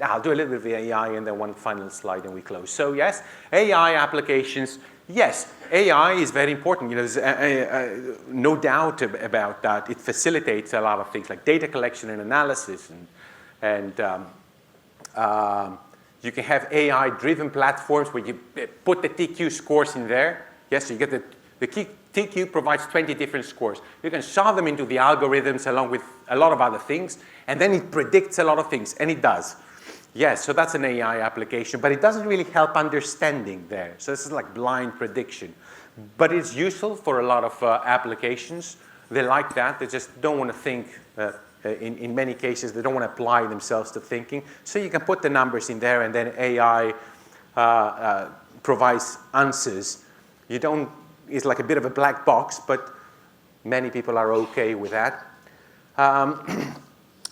I'll do a little bit of AI and then one final slide and we close. So yes, AI applications. Yes, AI is very important. There's no doubt about that. It facilitates a lot of things like data collection and analysis, and you can have AI-driven platforms where you put the TEIQue scores in there. Yes, so you get the TEIQue provides 20 different scores. You can shove them into the algorithms along with a lot of other things, and then it predicts a lot of things, and it does. Yes, so that's an AI application, but it doesn't really help understanding there. So this is like blind prediction. But it's useful for a lot of applications. They like that. They just don't want to think. In many cases, they don't want to apply themselves to thinking. So you can put the numbers in there, and then AI provides answers. It's like a bit of a black box, but many people are okay with that.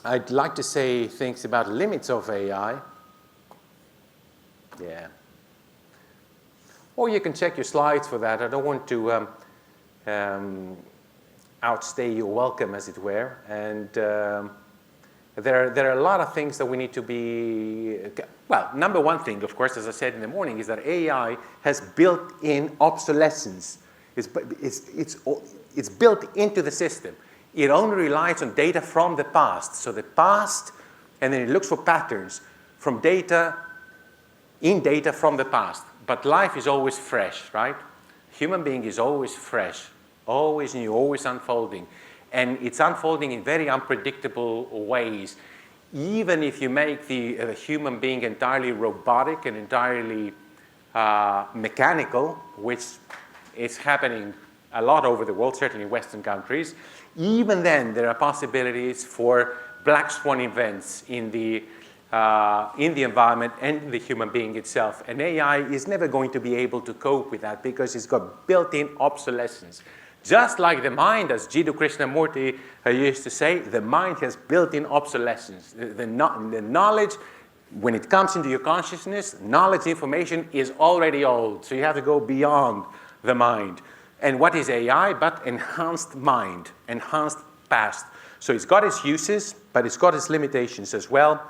I'd like to say things about limits of AI. Yeah. Or you can check your slides for that. I don't want to outstay your welcome, as it were. And there are a lot of things that we need to be... Well, number one thing, of course, as I said in the morning, is that AI has built-in obsolescence. It's built into the system. It only relies on data from the past. So the past, and then it looks for patterns from data from the past. But life is always fresh, right? Human being is always fresh, always new, always unfolding. And it's unfolding in very unpredictable ways. Even if you make the human being entirely robotic and entirely mechanical, which is happening a lot over the world, certainly in Western countries, even then there are possibilities for black swan events in the environment and the human being itself. And AI is never going to be able to cope with that because it's got built-in obsolescence. Just like the mind, as Jiddu Krishnamurti used to say, the mind has built-in obsolescence. The knowledge, when it comes into your consciousness, knowledge, information is already old. So you have to go beyond the mind. And what is AI but enhanced mind, enhanced past? So it's got its uses, but it's got its limitations as well.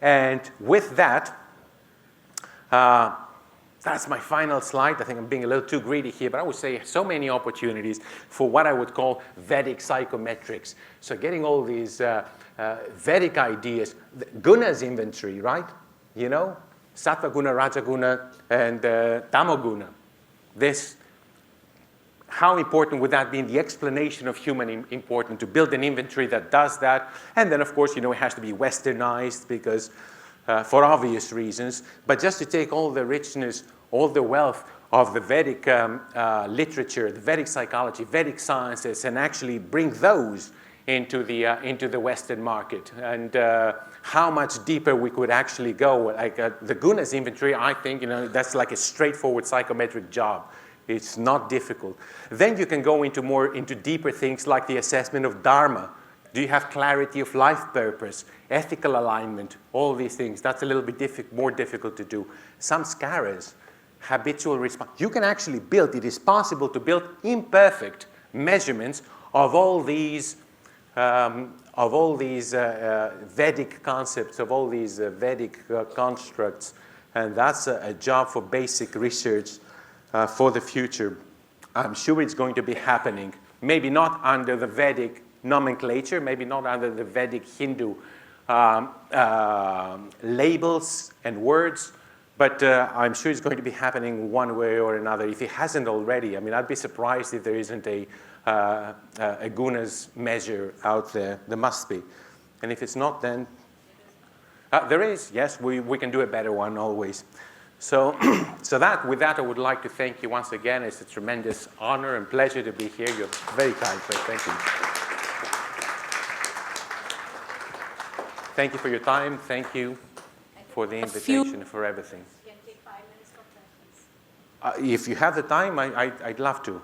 And with that, that's my final slide. I think I'm being a little too greedy here, but I would say so many opportunities for what I would call Vedic psychometrics. So getting all these Vedic ideas, gunas inventory, right? Sattva guna, Raja guna, and Tamo guna. How important would that be in the explanation of human importance to build an inventory that does that? And then, of course, it has to be westernized because, for obvious reasons. But just to take all the richness, all the wealth of the Vedic literature, the Vedic psychology, Vedic sciences, and actually bring those into the Western market. And how much deeper we could actually go. Like the gunas inventory, I think, that's like a straightforward psychometric job. It's not difficult. Then you can go into deeper things like the assessment of dharma. Do you have clarity of life purpose, ethical alignment, all these things? That's a little bit more difficult to do. Samskaras, habitual response. You can actually build, it is possible to build imperfect measurements of all these Vedic concepts, of all these Vedic constructs. And that's a job for basic research for the future. I'm sure it's going to be happening. Maybe not under the Vedic nomenclature, maybe not under the Vedic Hindu labels and words, but I'm sure it's going to be happening one way or another. If it hasn't already, I'd be surprised if there isn't a a Guna's measure out there. There must be. And if it's not, then there is. Yes, we can do a better one always. So, with that, I would like to thank you once again. It's a tremendous honor and pleasure to be here. You're very kind, sir. Thank you. Thank you for your time. Thank you for the invitation, for everything. You can take 5 minutes for questions. If you have the time, I'd love to.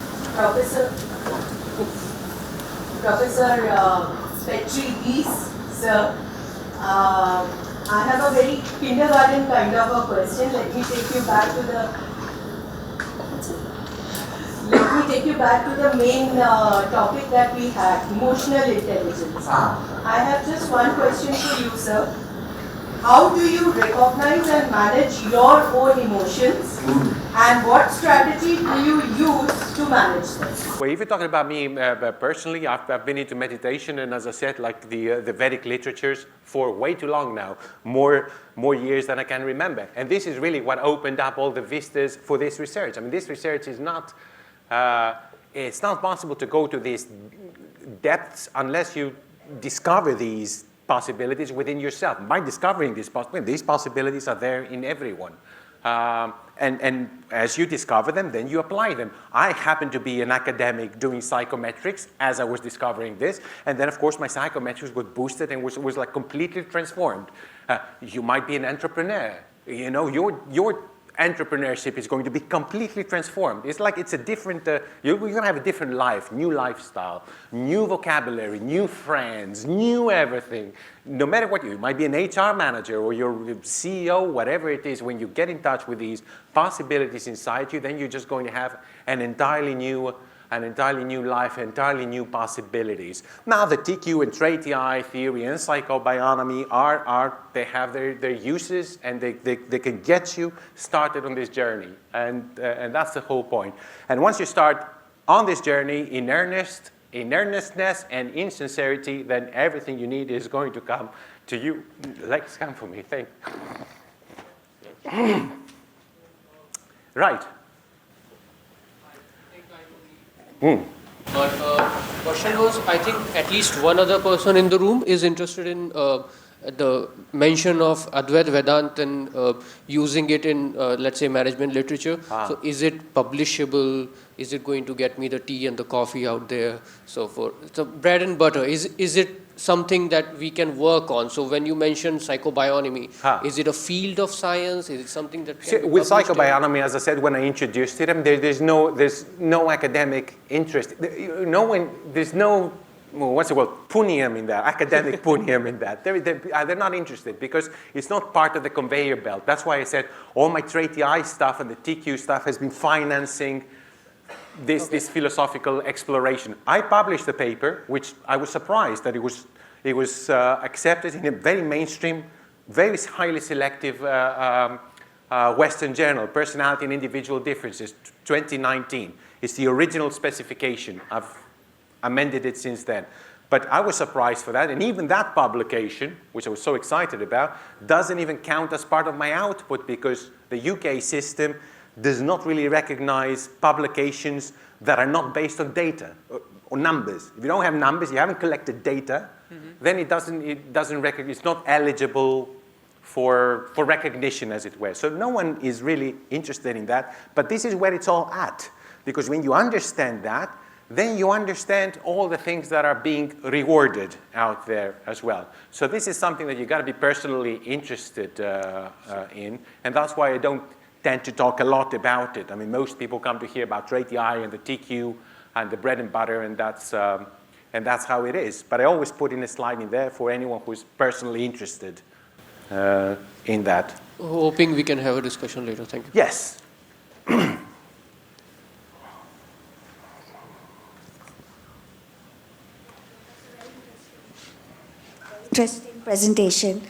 Professor Petrides, sir, I have a very kindergarten kind of a question. Let me take you back to the main topic that we had, emotional intelligence. I have just one question for you, sir. How do you recognize and manage your own emotions, and what strategy do you use to manage them? Well, if you're talking about me personally, I've been into meditation, and as I said, like the Vedic literatures for way too long now, more years than I can remember. And this is really what opened up all the vistas for this research. I mean, this research is not, it's not possible to go to these depths unless you discover these possibilities within yourself. By discovering these possibilities are there in everyone. And as you discover them, then you apply them. I happen to be an academic doing psychometrics as I was discovering this, and then of course my psychometrics was boosted and was like completely transformed. You might be an entrepreneur. You know, your entrepreneurship is going to be completely transformed. It's like it's a different, you're going to have a different life, new lifestyle, new vocabulary, new friends, new everything. No matter what you might be an HR manager or your CEO, whatever it is, when you get in touch with these possibilities inside you, then you're just going to have an entirely new life, entirely new possibilities. Now, the TEIQue and TEIQue theory and psychobionomy they have their uses, and they can get you started on this journey. And that's the whole point. And once you start on this journey in earnestness and in sincerity, then everything you need is going to come to you. Legs come for me, thank you. Right. But question was, I think at least one other person in the room is interested in the mention of Advaita Vedanta and using it in, let's say, management literature. So is it publishable? Is it going to get me the tea and the coffee out there? So bread and butter, is it something that we can work on? So when you mention psychobionomy, is it a field of science? Is it something that can with psychobionomy, as I said when I introduced it, there's no academic interest. There's no what's the word, punium in that, academic punium in that. They're not interested because it's not part of the conveyor belt. That's why I said all my TEIQue stuff and the TEIQue stuff has been financing this philosophical exploration. I published a paper, which I was surprised that it was accepted in a very mainstream, very highly selective Western journal, Personality and Individual Differences, 2019. It's the original specification. I've amended it since then. But I was surprised for that, and even that publication, which I was so excited about, doesn't even count as part of my output because the UK system does not really recognize publications that are not based on data or numbers. If you don't have numbers, you haven't collected data, then it doesn't recognize, it's not eligible for recognition, as it were. So no one is really interested in that, but this is where it's all at. Because when you understand that, then you understand all the things that are being rewarded out there as well. So this is something that you've got to be personally interested in, and that's why I don't tend to talk a lot about it. I mean, most people come to hear about TEIQue and the TEIQue and the bread and butter, and that's how it is. But I always put in a slide in there for anyone who's personally interested in that. Hoping we can have a discussion later. Thank you. Yes. Interesting presentation.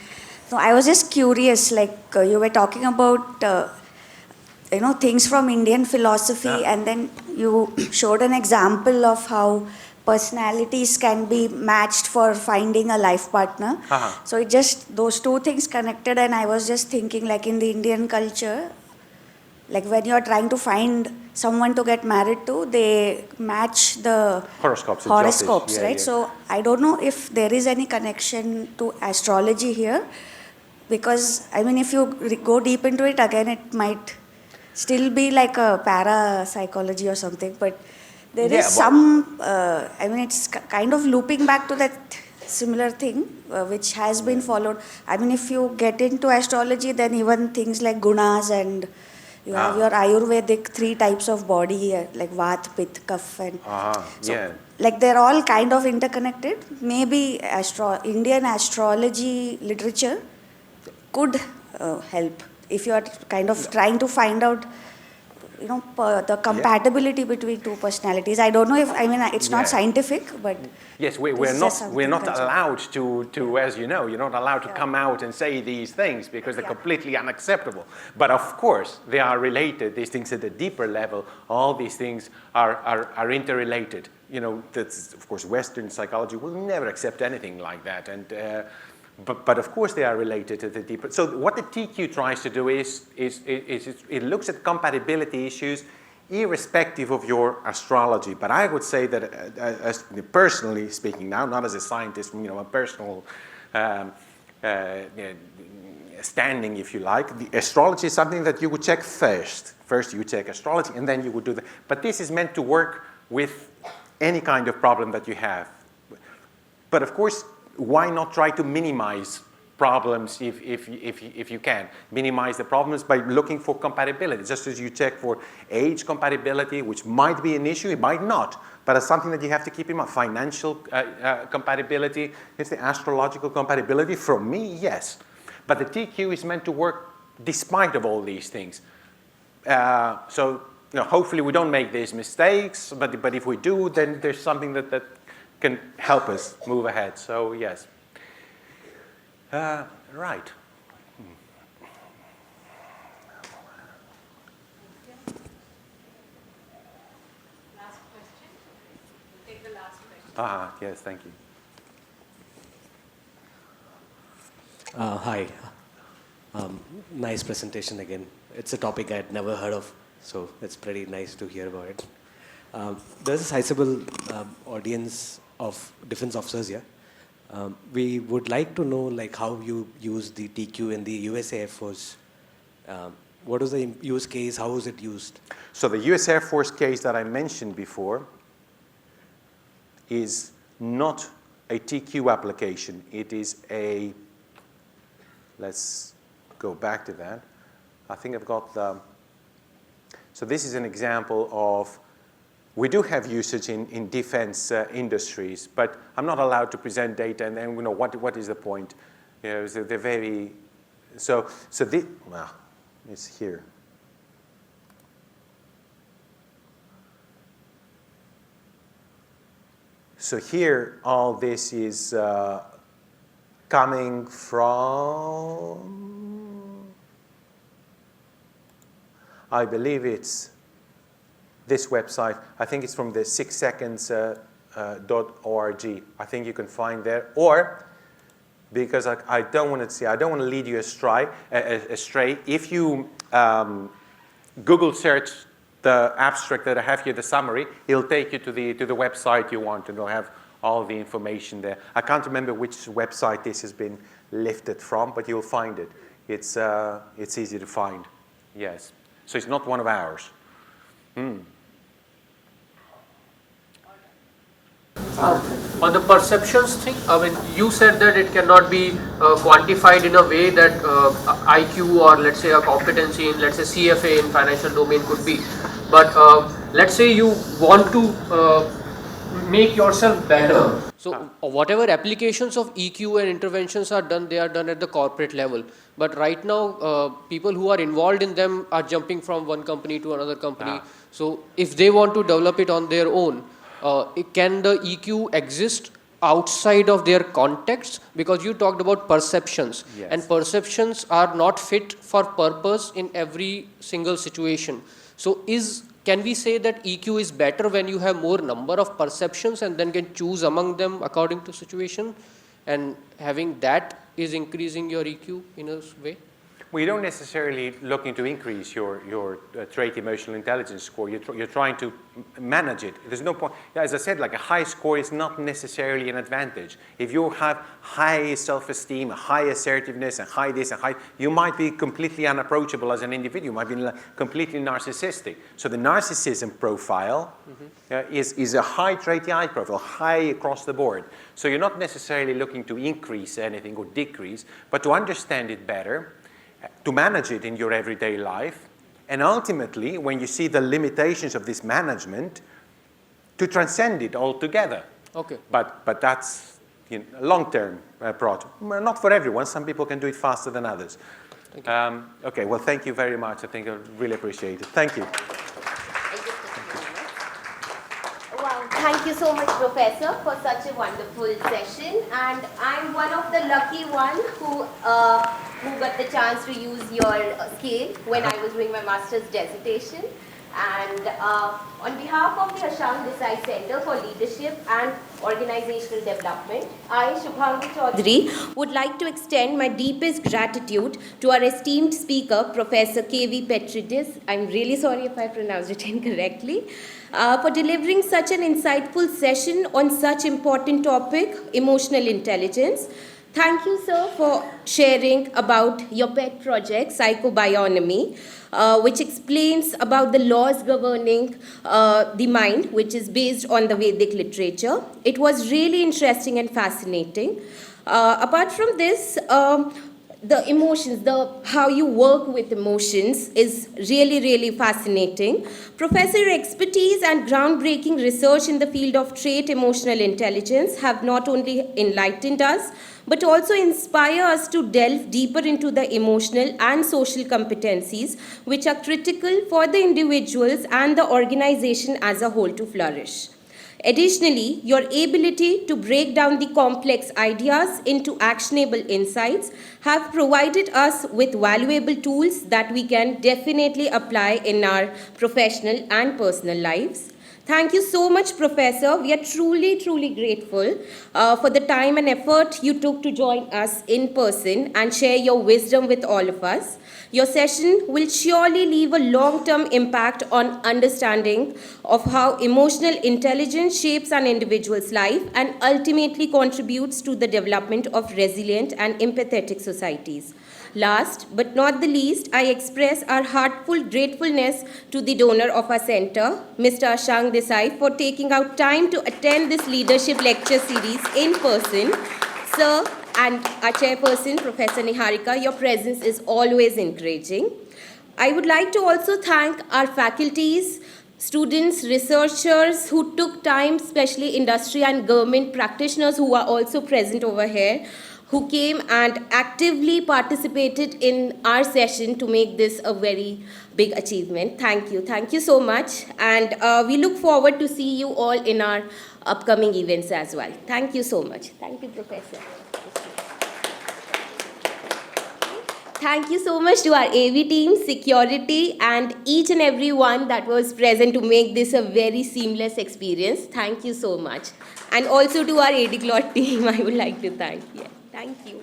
So I was just curious, like you were talking about things from Indian philosophy, and then you showed an example of how personalities can be matched for finding a life partner. So it just, those two things connected, and I was just thinking, like in the Indian culture, like when you're trying to find someone to get married to, they match the Horoscopes, horoscopes, yeah, right? yeah. So I don't know if there is any connection to astrology here, because I mean, if you go deep into it again, it might still be like a parapsychology or something, but there Yeah, is but- some, I mean, it's kind of looping back to that similar thing, which has been followed. I mean, if you get into astrology, then even things like gunas, and you have your Ayurvedic 3 types of body, like Vat, Pitta, Kapha, and so, Yeah. like they're all kind of interconnected. Maybe Indian astrology literature could help if you are kind of trying to find out, you know, the compatibility between 2 personalities. I don't know if, I mean, it's not Yeah. scientific, but Yes, this we're is not just we're something not that's- allowed to, as you know, you're not allowed to Yeah. come out and say these things because they're Yeah. completely unacceptable. But of course, they are related. These things at a deeper level, all these things are interrelated. You know, that's, of course, Western psychology will never accept anything like that. And but of course, they are related to the deeper. So what the TEIQue tries to do is it looks at compatibility issues irrespective of your astrology. But I would say that, as personally speaking now, not as a scientist, from, you know, a personal standing, if you like, the astrology is something that you would check first. First you check astrology, and then you would do that. But this is meant to work with any kind of problem that you have. But of course, why not try to minimize problems if you can? Minimize the problems by looking for compatibility, just as you check for age compatibility, which might be an issue, it might not, but it's something that you have to keep in mind. Financial compatibility, is the astrological compatibility? From me, yes. But the TEIQue is meant to work despite of all these things. So, you know, hopefully we don't make these mistakes, but if we do, then there's something that can help us move ahead. So, yes. Right. Last question. We'll take the last question. Yes, thank you. Hi. Nice presentation again. It's a topic I'd never heard of, so it's pretty nice to hear about it. There's a sizable audience of defense officers here. We would like to know, like, how you use the TEIQue in the US Air Force. What is the use case? How is it used? So the US Air Force case that I mentioned before is not a TEIQue application. It is a, let's go back to that. I think I've got the, so this is an example of, we do have usage in defense industries, but I'm not allowed to present data, and then, you know, what is the point? You know, so they're very, so this, well, it's here. So here, all this is coming from, I believe it's this website. I think it's from the 6seconds.org. I think you can find there. Or, because I don't want to see, I don't want to lead you astray. If you Google search the abstract that I have here, the summary, it'll take you to the website you want, and it'll have all the information there. I can't remember which website this has been lifted from, but you'll find it. It's easy to find. Yes. So it's not one of ours. On the perceptions thing, I mean, you said that it cannot be quantified in a way that IQ or, let's say, a competency in, let's say, CFA in financial domain could be. But let's say you want to make yourself better. So whatever applications of EQ and interventions are done, they are done at the corporate level. But right now, people who are involved in them are jumping from one company to another company. So if they want to develop it on their own, can the EQ exist outside of their context? Because you talked about perceptions, yes. And perceptions are not fit for purpose in every single situation. So can we say that EQ is better when you have more number of perceptions and then can choose among them according to situation, and having that is increasing your EQ in a way? We don't necessarily looking to increase your trait emotional intelligence score. You're trying to manage it. There's no point. As I said, like a high score is not necessarily an advantage. If you have high self-esteem, high assertiveness, and high this and high, you might be completely unapproachable as an individual. You might be completely narcissistic. So the narcissism profile is a high trait TEIQue profile, high across the board. So you're not necessarily looking to increase anything or decrease, but to understand it better, to manage it in your everyday life, and ultimately, when you see the limitations of this management, to transcend it altogether. Okay. But that's a long-term project. Well, not for everyone. Some people can do it faster than others. Okay, well, thank you very much. I think I really appreciate it. Thank you. Wow, thank you so much, Professor, for such a wonderful session. And I'm one of the lucky ones who got the chance to use your scale when I was doing my master's dissertation. And on behalf of the Ashang Desai Center for Leadership and Organizational Development, I, Shubhangi Chaudhary, would like to extend my deepest gratitude to our esteemed speaker, Professor K.V. Petrides. I'm really sorry if I pronounced it incorrectly. For delivering such an insightful session on such important topic, emotional intelligence. Thank you, sir, for sharing about your pet project, psychobionomy, which explains about the laws governing the mind, which is based on the Vedic literature. It was really interesting and fascinating. Apart from this, the emotions, how you work with emotions is really, really fascinating. Professor, your expertise and groundbreaking research in the field of trait emotional intelligence have not only enlightened us, but also inspire us to delve deeper into the emotional and social competencies which are critical for the individuals and the organization as a whole to flourish. Additionally, your ability to break down the complex ideas into actionable insights have provided us with valuable tools that we can definitely apply in our professional and personal lives. Thank you so much, Professor. We are truly, truly grateful for the time and effort you took to join us in person and share your wisdom with all of us. Your session will surely leave a long-term impact on understanding of how emotional intelligence shapes an individual's life and ultimately contributes to the development of resilient and empathetic societies. Last but not the least, I express our heartfelt gratefulness to the donor of our center, Mr. Ashang Desai, for taking out time to attend this leadership lecture series in person. Sir and our chairperson, Professor Niharika, your presence is always encouraging. I would like to also thank our faculties, students, researchers who took time, especially industry and government practitioners who are also present over here, who came and actively participated in our session to make this a very big achievement. Thank you. Thank you so much. And we look forward to see you all in our upcoming events as well. Thank you so much. Thank you, Professor. Thank you so much to our AV team, security, and each and every one that was present to make this a very seamless experience. Thank you so much. And also to our ADCLOD team, I would like to thank. Yeah. Thank you.